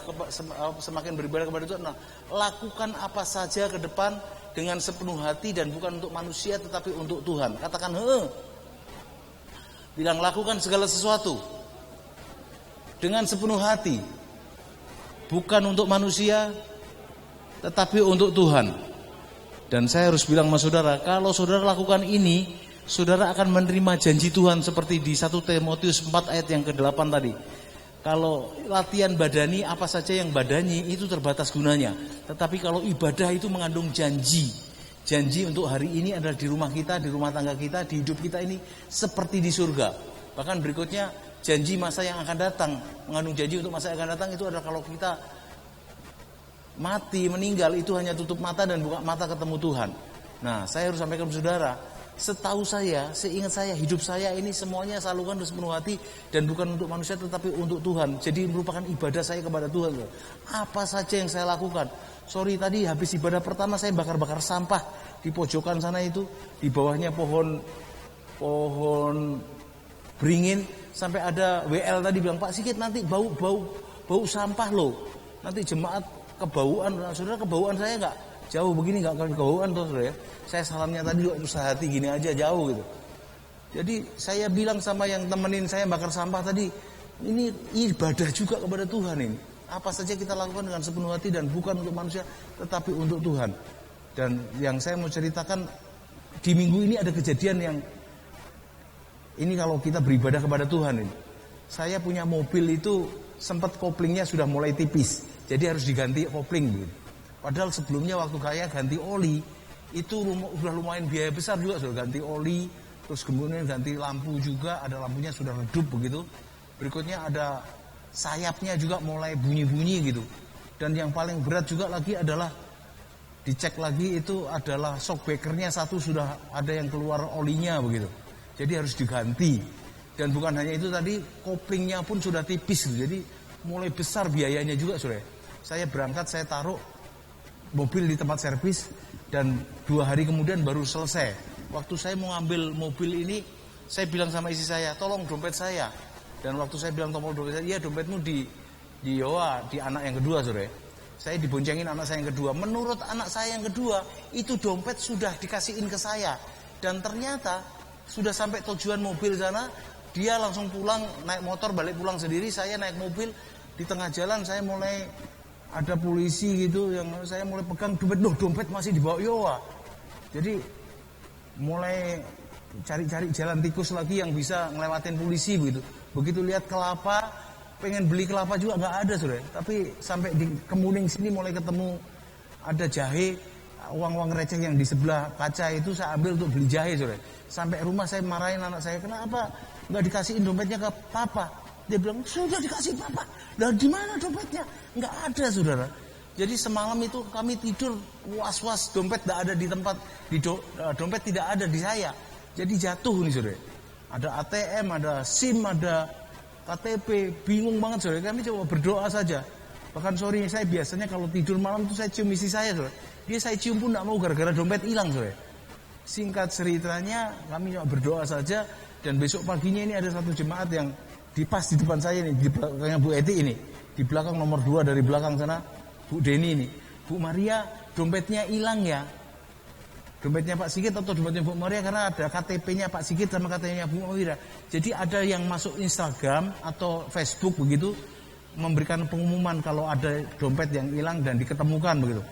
semakin beribadah kepada Tuhan. Nah, lakukan apa saja ke depan dengan sepenuh hati dan bukan untuk manusia tetapi untuk Tuhan. Katakan bilang lakukan segala sesuatu dengan sepenuh hati, bukan untuk manusia tetapi untuk Tuhan. Dan saya harus bilang sama saudara, kalau saudara lakukan ini, saudara akan menerima janji Tuhan seperti di 1 Timotius 4 ayat yang ke-8 tadi. Kalau latihan badani, apa saja yang badani itu terbatas gunanya. Tetapi kalau ibadah itu mengandung janji. Janji untuk hari ini adalah di rumah kita, di rumah tangga kita, di hidup kita ini seperti di surga. Bahkan berikutnya janji masa yang akan datang. Mengandung janji untuk masa yang akan datang itu adalah kalau kita mati, meninggal itu hanya tutup mata dan buka mata ketemu Tuhan. Nah, saya harus sampaikan ke saudara, setahu saya, seingat saya, hidup saya ini semuanya saya lakukan dengan sepenuh hati dan bukan untuk manusia tetapi untuk Tuhan. Jadi merupakan ibadah saya kepada Tuhan. Apa saja yang saya lakukan. Sorry tadi habis ibadah pertama saya bakar-bakar sampah di pojokan sana itu, di bawahnya pohon beringin sampai ada WL tadi bilang, "Pak Sikit nanti bau sampah loh. Nanti jemaat kebauan." Nah, saudara, kebauan saya enggak jauh begini, enggak akan kebauan tuh, saudara ya. Saya salamnya tadi juga usaha hati gini aja jauh gitu. Jadi saya bilang sama yang temenin saya bakar sampah tadi, ini ibadah juga kepada Tuhan ini. Apa saja kita lakukan dengan sepenuh hati dan bukan untuk manusia tetapi untuk Tuhan. Dan yang saya mau ceritakan di minggu ini ada kejadian yang ini kalau kita beribadah kepada Tuhan ini. Saya punya mobil itu sempat koplingnya sudah mulai tipis. Jadi harus diganti kopling gitu. Padahal sebelumnya waktu saya ganti oli itu sudah lumayan biaya besar juga, sudah ganti oli, terus kemudian ganti lampu juga, ada lampunya sudah redup begitu. Berikutnya ada sayapnya juga mulai bunyi-bunyi gitu. Dan yang paling berat juga lagi adalah dicek lagi itu adalah shockbreakernya satu sudah ada yang keluar olinya begitu. Jadi harus diganti. Dan bukan hanya itu tadi, koplingnya pun sudah tipis gitu. Jadi mulai besar biayanya juga, saudara. Saya berangkat, saya taruh mobil di tempat servis dan 2 hari kemudian baru selesai. Waktu saya mau ngambil mobil ini, saya bilang sama istri saya, "Tolong dompet saya." Dan waktu saya bilang tolong dompet saya, "Iya, dompetmu di anak yang kedua, saudara." Saya diboncengin anak saya yang kedua. Menurut anak saya yang kedua, itu dompet sudah dikasihin ke saya. Dan ternyata sudah sampai tujuan mobil sana, dia langsung pulang, naik motor balik pulang sendiri, saya naik mobil. Di tengah jalan saya mulai ada polisi gitu yang saya mulai pegang dompet masih dibawa Yowa. Jadi mulai cari-cari jalan tikus lagi yang bisa ngelewatin polisi begitu. Begitu lihat kelapa, pengen beli kelapa juga nggak ada, saudara. Tapi sampai di Kemuning sini mulai ketemu ada jahe, uang-uang receh yang di sebelah kaca itu saya ambil untuk beli jahe, saudara. Sampai rumah saya marahin anak saya, kenapa nggak dikasihin dompetnya ke papa? Dia bilang, sudah dikasih papa. Dan di mana dompetnya? Nggak ada, saudara. Jadi semalam itu kami tidur was-was, dompet tidak ada di tempat, dompet tidak ada di saya. Jadi jatuh nih, saudara. Ada ATM, ada SIM, ada KTP, bingung banget, saudara. Kami coba berdoa saja. Bahkan sorry, saya biasanya kalau tidur malam itu saya cium isi saya, saudara. Dia saya cium pun tidak mau gara-gara dompet hilang, saudara. Singkat ceritanya, kami cuma berdoa saja. Dan besok paginya ini ada satu jemaat yang di depan saya ini, di belakangnya Bu Eti ini. Di belakang nomor 2 dari belakang sana, Bu Deni ini. Bu Maria, dompetnya hilang ya. Dompetnya Pak Sigit atau dompetnya Bu Maria, karena ada KTP-nya Pak Sigit sama KTP-nya Bu Maria. Jadi ada yang masuk Instagram atau Facebook begitu, memberikan pengumuman kalau ada dompet yang hilang dan diketemukan begitu.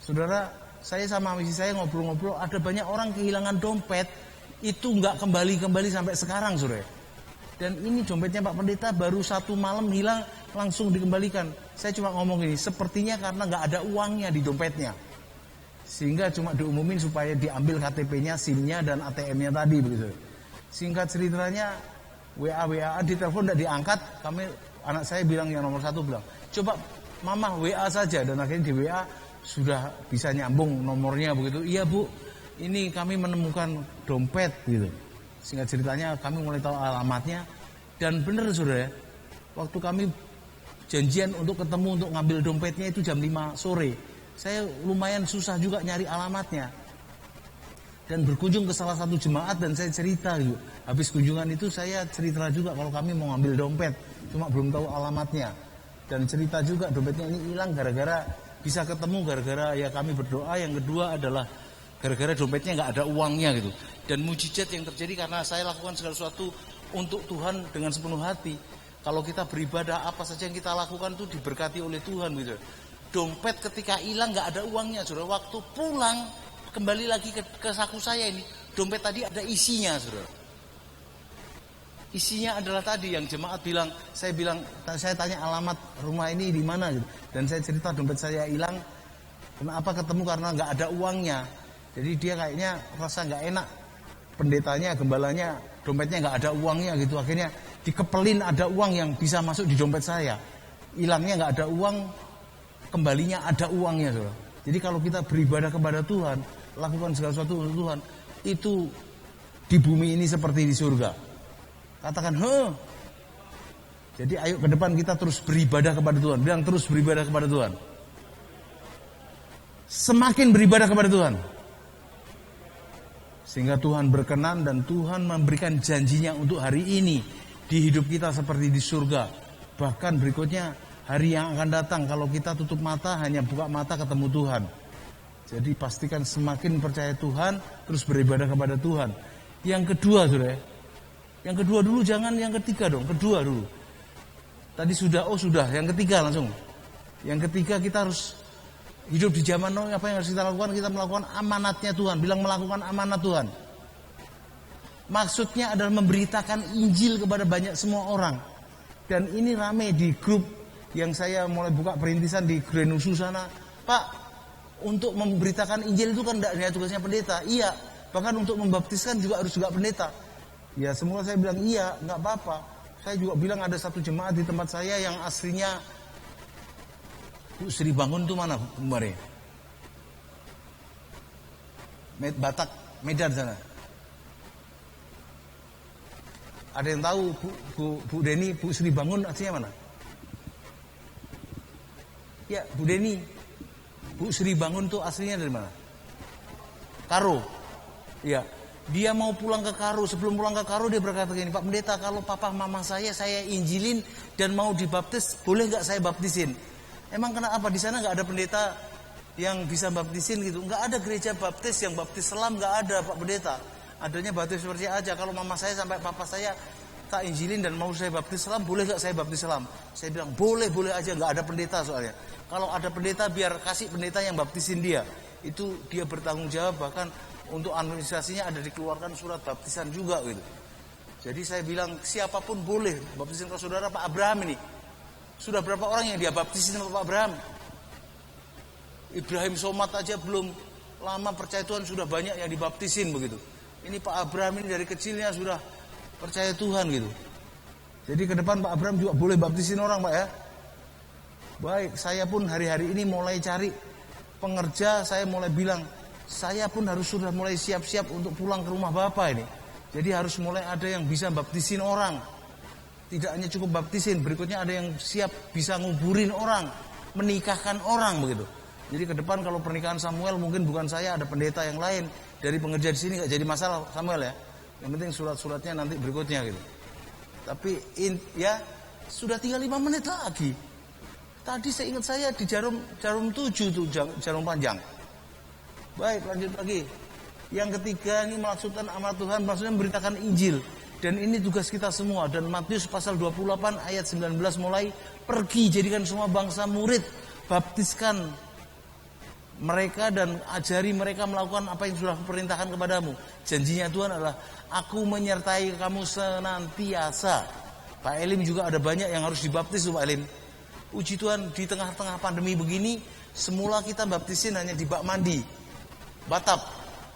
Saudara, saya sama istri saya ngobrol-ngobrol, ada banyak orang kehilangan dompet, itu nggak kembali sampai sekarang, saudara. Dan ini dompetnya Pak Pendeta baru 1 malam hilang, langsung dikembalikan. Saya cuma ngomong ini, sepertinya karena nggak ada uangnya di dompetnya. Sehingga cuma diumumin supaya diambil KTP-nya, SIM-nya, dan ATM-nya tadi begitu. Singkat ceritanya, WA ditelepon tidak diangkat, anak saya bilang yang nomor 1 bilang, coba mama WA saja, dan akhirnya di WA sudah bisa nyambung nomornya begitu. Iya Bu, ini kami menemukan dompet gitu. Singkat ceritanya kami mulai tahu alamatnya, dan benar saudara, waktu kami janjian untuk ketemu untuk ngambil dompetnya itu jam 5 sore. Saya lumayan susah juga nyari alamatnya. Dan berkunjung ke salah satu jemaat dan saya cerita gitu. Habis kunjungan itu saya cerita juga kalau kami mau ngambil dompet, cuma belum tahu alamatnya. Dan cerita juga dompetnya ini hilang gara-gara bisa ketemu, gara-gara ya kami berdoa. Yang kedua adalah gara-gara dompetnya nggak ada uangnya gitu. Dan mujizat yang terjadi karena saya lakukan segala sesuatu untuk Tuhan dengan sepenuh hati. Kalau kita beribadah, apa saja yang kita lakukan itu diberkati oleh Tuhan gitu. Dompet ketika hilang nggak ada uangnya, saudara. Waktu pulang kembali lagi ke saku saya ini, dompet tadi ada isinya, saudara. Isinya adalah tadi yang jemaat bilang, saya tanya alamat rumah ini di mana gitu. Dan saya cerita dompet saya hilang, kenapa ketemu karena nggak ada uangnya. Jadi dia kayaknya rasa nggak enak, pendetanya, gembalanya, dompetnya nggak ada uangnya gitu. Akhirnya dikepelin ada uang yang bisa masuk di dompet saya. Hilangnya nggak ada uang, kembalinya ada uangnya, saudara. Jadi kalau kita beribadah kepada Tuhan, lakukan segala sesuatu untuk Tuhan, itu di bumi ini seperti di surga. Katakan, Jadi ayo ke depan kita terus beribadah kepada Tuhan. Bilang terus beribadah kepada Tuhan. Semakin beribadah kepada Tuhan, sehingga Tuhan berkenan dan Tuhan memberikan janjinya untuk hari ini di hidup kita seperti di surga. Bahkan berikutnya hari yang akan datang kalau kita tutup mata, hanya buka mata ketemu Tuhan. Jadi pastikan semakin percaya Tuhan, terus beribadah kepada Tuhan. Yang kedua, saudara, yang kedua dulu, jangan yang ketiga dong, kedua dulu. Tadi sudah, yang ketiga langsung. Yang ketiga kita harus hidup di zaman Nuh. Apa yang harus kita lakukan? Kita melakukan amanatnya Tuhan. Bilang melakukan amanat Tuhan. Maksudnya adalah memberitakan Injil kepada banyak semua orang. Dan ini rame di grup yang saya mulai buka perintisan di Grenusu sana. Pak, untuk memberitakan Injil itu kan tidak hanya tugasnya pendeta. Iya, bahkan untuk membaptiskan juga harus juga pendeta. Ya semula saya bilang iya, nggak apa-apa. Saya juga bilang ada satu jemaat di tempat saya yang aslinya Bu Sri Bangun itu mana kemarin? Batak, Medan sana. Ada yang tahu Bu Deni, Bu Sri Bangun aslinya mana? Ya, Bu Deni, Bu Sri Bangun tuh aslinya dari mana? Karo. Ya, dia mau pulang ke Karo. Sebelum pulang ke Karo dia berkata gini, Pak Pendeta, kalau papa mama saya injilin dan mau dibaptis, boleh nggak saya baptisin? Emang kenapa di sana nggak ada pendeta yang bisa baptisin gitu? Nggak ada gereja baptis yang baptis selam, nggak ada Pak Pendeta. Adanya baptis seperti aja. Kalau mama saya sampai papa saya tak injilin dan mau saya baptis selam, boleh nggak saya baptis selam? Saya bilang boleh aja, nggak ada pendeta soalnya. Kalau ada pendeta biar kasih pendeta yang baptisin dia. Itu dia bertanggung jawab, bahkan untuk administrasinya ada dikeluarkan surat baptisan juga gitu. Jadi saya bilang siapapun boleh baptisin. Kalau saudara Pak Abraham ini, sudah berapa orang yang dia baptisin sama Pak Abraham? Ibrahim Somat aja belum lama percaya Tuhan sudah banyak yang dibaptisin begitu. Ini Pak Abraham ini dari kecilnya sudah percaya Tuhan gitu. Jadi ke depan Pak Abraham juga boleh baptisin orang Pak ya. Baik, saya pun hari-hari ini mulai cari pengerja, saya mulai bilang, saya pun sudah mulai siap-siap untuk pulang ke rumah Bapak ini. Jadi harus mulai ada yang bisa baptisin orang. Tidak hanya cukup baptisin, berikutnya ada yang siap bisa nguburin orang, menikahkan orang begitu. Jadi ke depan kalau pernikahan Samuel mungkin bukan saya, ada pendeta yang lain dari pengerja di sini, nggak jadi masalah Samuel ya. Yang penting surat-suratnya nanti berikutnya gitu. Tapi ya sudah tinggal 5 menit lagi. Tadi saya ingat saya di jarum 7 tuh jarum panjang. Baik, lanjut lagi. Yang ketiga ini melaksanakan amanat Tuhan, maksudnya memberitakan Injil. Dan ini tugas kita semua. Dan Matius pasal 28 ayat 19 mulai, pergi jadikan semua bangsa murid, baptiskan mereka dan ajari mereka melakukan apa yang sudah kuperintahkan kepadamu. Janjinya Tuhan adalah, aku menyertai kamu senantiasa. Pak Elim juga ada banyak yang harus dibaptis tuh Pak Elim. Puji Tuhan, di tengah-tengah pandemi begini, semula kita baptisin hanya di bak mandi batap.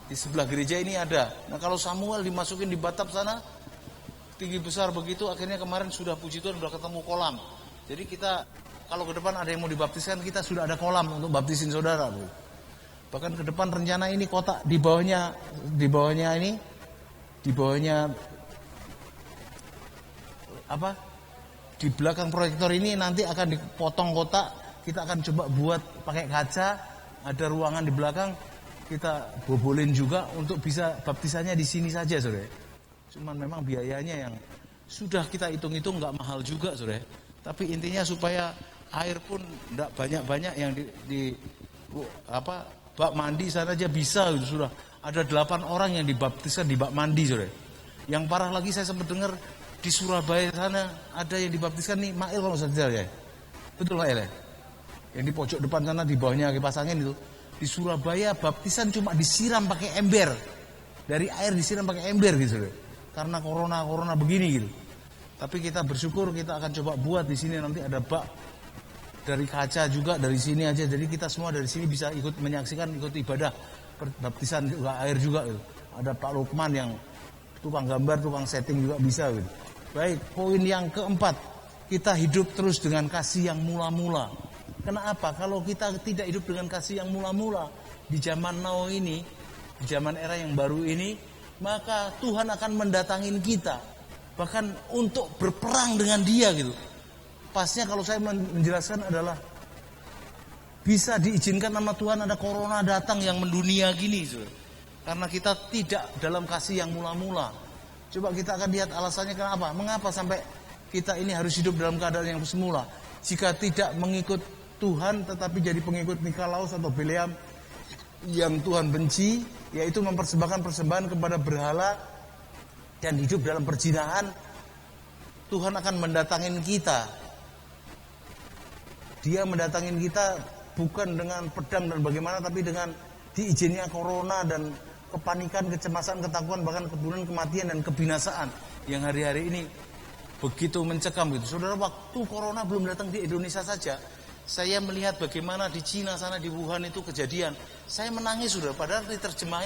Di sebelah gereja ini ada. Nah kalau Samuel dimasukin di batap sana, tinggi besar begitu, akhirnya kemarin sudah puji Tuhan sudah ketemu kolam. Jadi kita kalau ke depan ada yang mau dibaptiskan, kita sudah ada kolam untuk baptisin saudara. Bahkan ke depan rencana ini kotak di bawahnya apa? Di belakang proyektor ini nanti akan dipotong kotak, kita akan coba buat pakai kaca, ada ruangan di belakang, kita bobolin juga untuk bisa baptisannya di sini saja, saudara. Cuman memang biayanya yang sudah kita hitung-hitung nggak mahal juga, saudara. Tapi intinya supaya air pun tidak banyak-banyak yang bak mandi sana aja bisa gitu, sudah ada 8 orang yang dibaptiskan di bak mandi, saudara. Yang parah lagi saya sempat dengar di Surabaya sana ada yang dibaptiskan nih Mail kalau nggak salah ya, betul Mail ya? Yang di pojok depan sana di bawahnya kipas angin itu. Di Surabaya baptisan cuma disiram pakai ember, dari air disiram pakai ember gitu, saudara. Karena corona begini gitu. Tapi kita bersyukur kita akan coba buat di sini nanti ada bak dari kaca juga dari sini aja. Jadi kita semua dari sini bisa ikut menyaksikan, ikut ibadah baptisan juga air juga gitu. Ada Pak Lukman yang tukang gambar, tukang setting juga bisa gitu. Baik, poin yang keempat, kita hidup terus dengan kasih yang mula-mula. Kenapa? Kalau kita tidak hidup dengan kasih yang mula-mula di zaman now ini, di zaman era yang baru ini, maka Tuhan akan mendatangin kita bahkan untuk berperang dengan Dia gitu. Pasnya kalau saya menjelaskan adalah bisa diizinkan nama Tuhan ada corona datang yang mendunia gini, saudara. Karena kita tidak dalam kasih yang mula-mula. Coba kita akan lihat alasannya kenapa. Mengapa sampai kita ini harus hidup dalam keadaan yang semula? Jika tidak mengikut Tuhan tetapi jadi pengikut Nikolaus atau Bileam yang Tuhan benci, yaitu mempersembahkan persembahan kepada berhala dan hidup dalam perzinahan, Tuhan akan mendatangin kita. Dia mendatangin kita bukan dengan pedang dan bagaimana, tapi dengan diizinnya corona dan kepanikan, kecemasan, ketakutan, bahkan keburukan, kematian dan kebinasaan yang hari-hari ini begitu mencekam gitu. Saudara, waktu corona belum datang di Indonesia saja, saya melihat bagaimana di Cina sana, di Wuhan itu kejadian. Saya menangis, saudara, padahal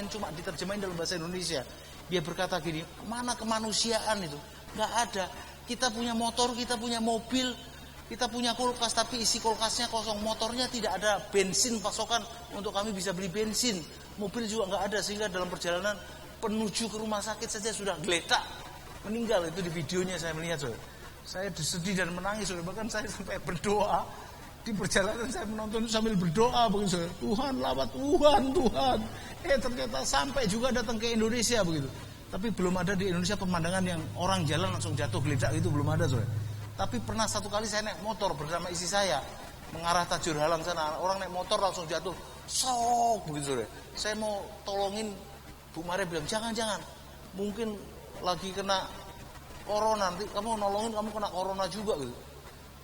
cuma diterjemahin dalam bahasa Indonesia. Dia berkata gini, mana kemanusiaan itu? Gak ada. Kita punya motor, kita punya mobil, kita punya kulkas, tapi isi kulkasnya kosong, motornya tidak ada bensin pasokan untuk kami bisa beli bensin. Mobil juga gak ada, sehingga dalam perjalanan menuju ke rumah sakit saja sudah geletak, meninggal. Itu di videonya saya melihat, saudara. Saya sedih dan menangis, saudara. Bahkan saya sampai berdoa. Di perjalanan saya menonton sambil berdoa begitu, Tuhan lawat Tuhan. Ternyata sampai juga datang ke Indonesia begitu. Tapi belum ada di Indonesia pemandangan yang orang jalan langsung jatuh geledak itu, belum ada, saudara. Tapi pernah satu kali saya naik motor bersama istri saya mengarah Tajur Halang sana, orang naik motor langsung jatuh, sok begitu, saudara. Saya mau tolongin, Bu Maria bilang jangan, mungkin lagi kena corona, nanti kamu nolongin kamu kena corona juga gitu.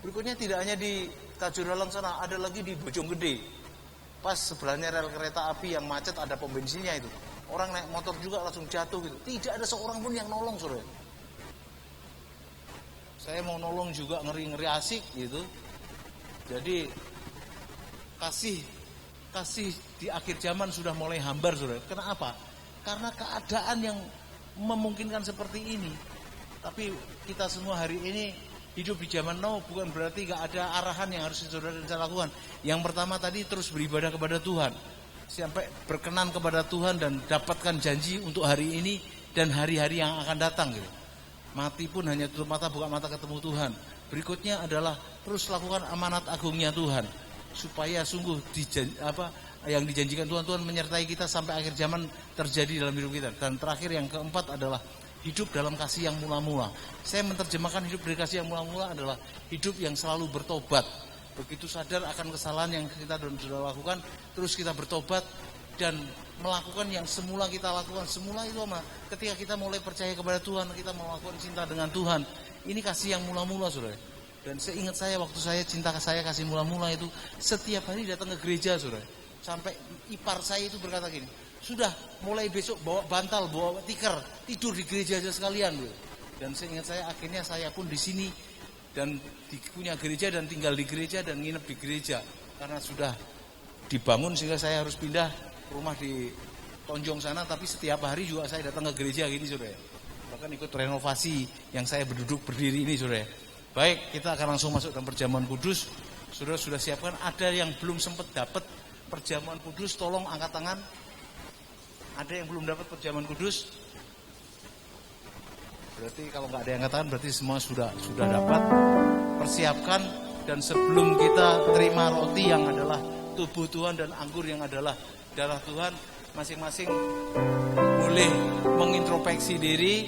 Berikutnya tidak hanya di Tajur Halang sana, ada lagi di Bojonggede. Pas sebelahnya rel kereta api yang macet, ada pom bensinnya itu. Orang naik motor juga langsung jatuh gitu. Tidak ada seorang pun yang nolong, saudara. Saya mau nolong juga ngeri-ngeri asik gitu. Jadi kasih kasih di akhir zaman sudah mulai hambar, saudara. Kenapa? Karena keadaan yang memungkinkan seperti ini. Tapi kita semua hari ini hidup di zaman now bukan berarti gak ada arahan yang harus saudara dan saya lakukan. Yang pertama tadi terus beribadah kepada Tuhan. Sampai berkenan kepada Tuhan dan dapatkan janji untuk hari ini dan hari-hari yang akan datang gitu. Mati pun hanya tutup mata, buka mata ketemu Tuhan. Berikutnya adalah terus lakukan amanat agungnya Tuhan. Supaya sungguh yang dijanjikan Tuhan menyertai kita sampai akhir zaman terjadi dalam hidup kita. Dan terakhir yang keempat adalah hidup dalam kasih yang mula-mula. Saya menerjemahkan hidup dari kasih yang mula-mula adalah hidup yang selalu bertobat. Begitu sadar akan kesalahan yang kita sudah lakukan, terus kita bertobat dan melakukan yang semula kita lakukan. Semula itu ketika kita mulai percaya kepada Tuhan, kita melakukan cinta dengan Tuhan. Ini kasih yang mula-mula, saudara. Dan saya ingat waktu saya cinta saya kasih mula-mula itu setiap hari datang ke gereja, saudara. Sampai ipar saya itu berkata gini, sudah mulai besok bawa bantal, bawa tikar, tidur di gereja aja sekalian, bro. Dan saya ingat akhirnya saya pun di sini dan punya gereja dan tinggal di gereja dan nginep di gereja karena sudah dibangun sehingga saya harus pindah rumah di Tonjong sana, tapi setiap hari juga saya datang ke gereja gini, saudara. Bahkan ikut renovasi yang saya berdiri ini, saudara. Baik, kita akan langsung masuk dalam perjamuan kudus. Saudara sudah siapkan, ada yang belum sempat dapat perjamuan kudus, tolong angkat tangan. Ada yang belum dapat perjamuan kudus? Berarti kalau nggak ada yang angkat tangan, berarti semua sudah dapat. Persiapkan, dan sebelum kita terima roti yang adalah tubuh Tuhan dan anggur yang adalah darah Tuhan, masing-masing boleh mengintrospeksi diri.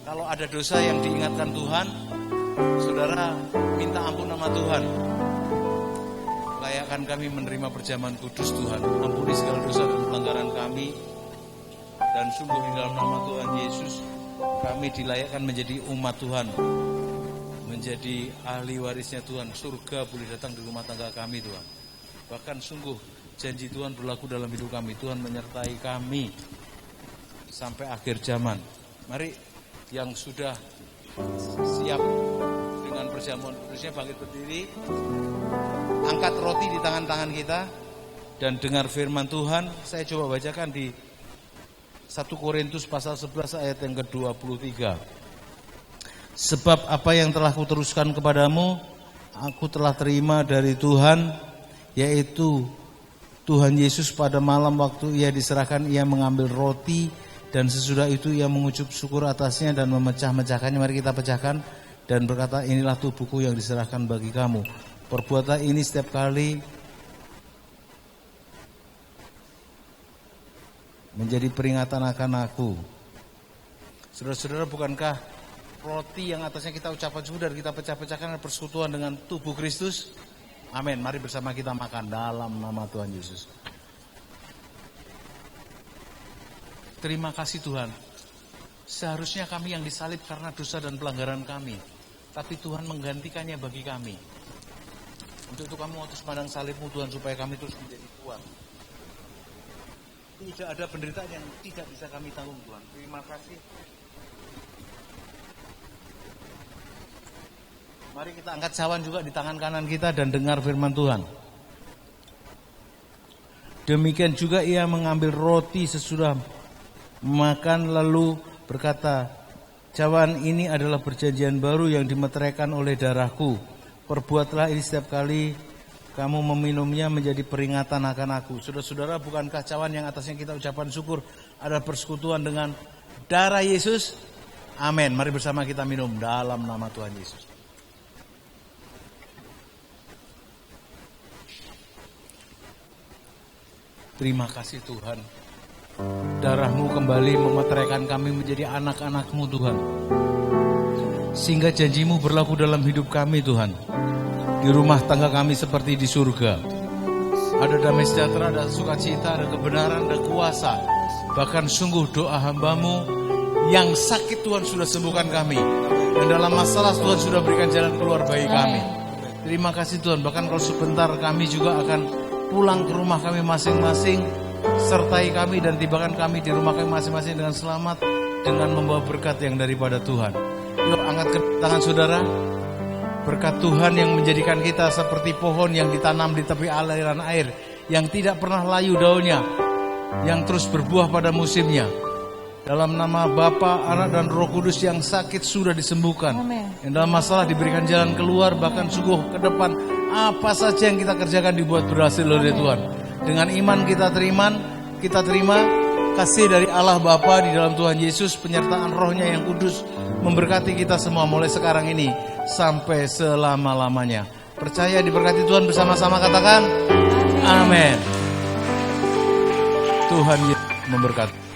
Kalau ada dosa yang diingatkan Tuhan, saudara minta ampun nama Tuhan. Layakkan kami menerima perjamuan kudus Tuhan. Ampuni segala dosa dan pelanggaran kami. Dan sungguh di dalam nama Tuhan Yesus, kami dilayakkan menjadi umat Tuhan, menjadi ahli warisnya Tuhan. Surga boleh datang di rumah tangga kami, Tuhan. Bahkan sungguh janji Tuhan berlaku dalam hidup kami. Tuhan menyertai kami sampai akhir zaman. Mari yang sudah siap dengan perjamuan kudusnya bangkit berdiri, angkat roti di tangan-tangan kita dan dengar firman Tuhan. Saya coba bacakan di 1 Korintus pasal 11 ayat yang ke-23. Sebab apa yang telah kuteruskan kepadamu, aku telah terima dari Tuhan, yaitu Tuhan Yesus pada malam waktu ia diserahkan, ia mengambil roti dan sesudah itu ia mengucap syukur atasnya dan memecah-mecahkannya. Mari kita pecahkan dan berkata, inilah tubuhku yang diserahkan bagi kamu. Perbuatlah ini setiap kali menjadi peringatan akan aku. Saudara-saudara, bukankah roti yang atasnya kita ucapan syukur dan kita pecah-pecahkan persekutuan dengan tubuh Kristus? Amin. Mari bersama kita makan dalam nama Tuhan Yesus. Terima kasih Tuhan. Seharusnya kami yang disalib karena dosa dan pelanggaran kami, tapi Tuhan menggantikannya bagi kami. Untuk itu kami waktu semandang salibmu Tuhan, supaya kami terus menjadi kuat. Tidak ada penderitaan yang tidak bisa kami tanggung Tuhan. Terima kasih. Mari kita angkat cawan juga di tangan kanan kita dan dengar firman Tuhan. Demikian juga ia mengambil roti sesudah makan lalu berkata, cawan ini adalah perjanjian baru yang dimeteraikan oleh darahku. Perbuatlah ini setiap kali kamu meminumnya menjadi peringatan akan aku. Saudara-saudara, bukankah cawan yang atasnya kita ucapan syukur ada persekutuan dengan darah Yesus? Amin. Mari bersama kita minum dalam nama Tuhan Yesus. Terima kasih Tuhan. Darah-Mu kembali memeteraikan kami menjadi anak-anak-Mu Tuhan. Sehingga janji-Mu berlaku dalam hidup kami Tuhan. Di rumah tangga kami seperti di surga. Ada damai sejahtera, ada sukacita, ada kebenaran, ada kuasa. Bahkan sungguh doa hamba-Mu yang sakit Tuhan sudah sembuhkan kami. Dan dalam masalah Tuhan sudah berikan jalan keluar bagi kami. Terima kasih Tuhan. Bahkan kalau sebentar kami juga akan pulang ke rumah kami masing-masing. Sertai kami dan tibakan kami di rumah kami masing-masing dengan selamat, dengan membawa berkat yang daripada Tuhan. Yuk angkat ke tangan saudara. Berkat Tuhan yang menjadikan kita seperti pohon yang ditanam di tepi aliran air, yang tidak pernah layu daunnya, yang terus berbuah pada musimnya. Dalam nama Bapa, Anak, dan Roh Kudus, yang sakit sudah disembuhkan. Yang dalam masalah diberikan jalan keluar, bahkan sungguh ke depan. Apa saja yang kita kerjakan dibuat berhasil oleh Tuhan. Dengan iman kita terima kasih dari Allah Bapa di dalam Tuhan Yesus, penyertaan Roh-Nya yang kudus memberkati kita semua mulai sekarang ini sampai selama-lamanya. Percaya diberkati Tuhan bersama-sama, katakan amin. Tuhan Yesus memberkati.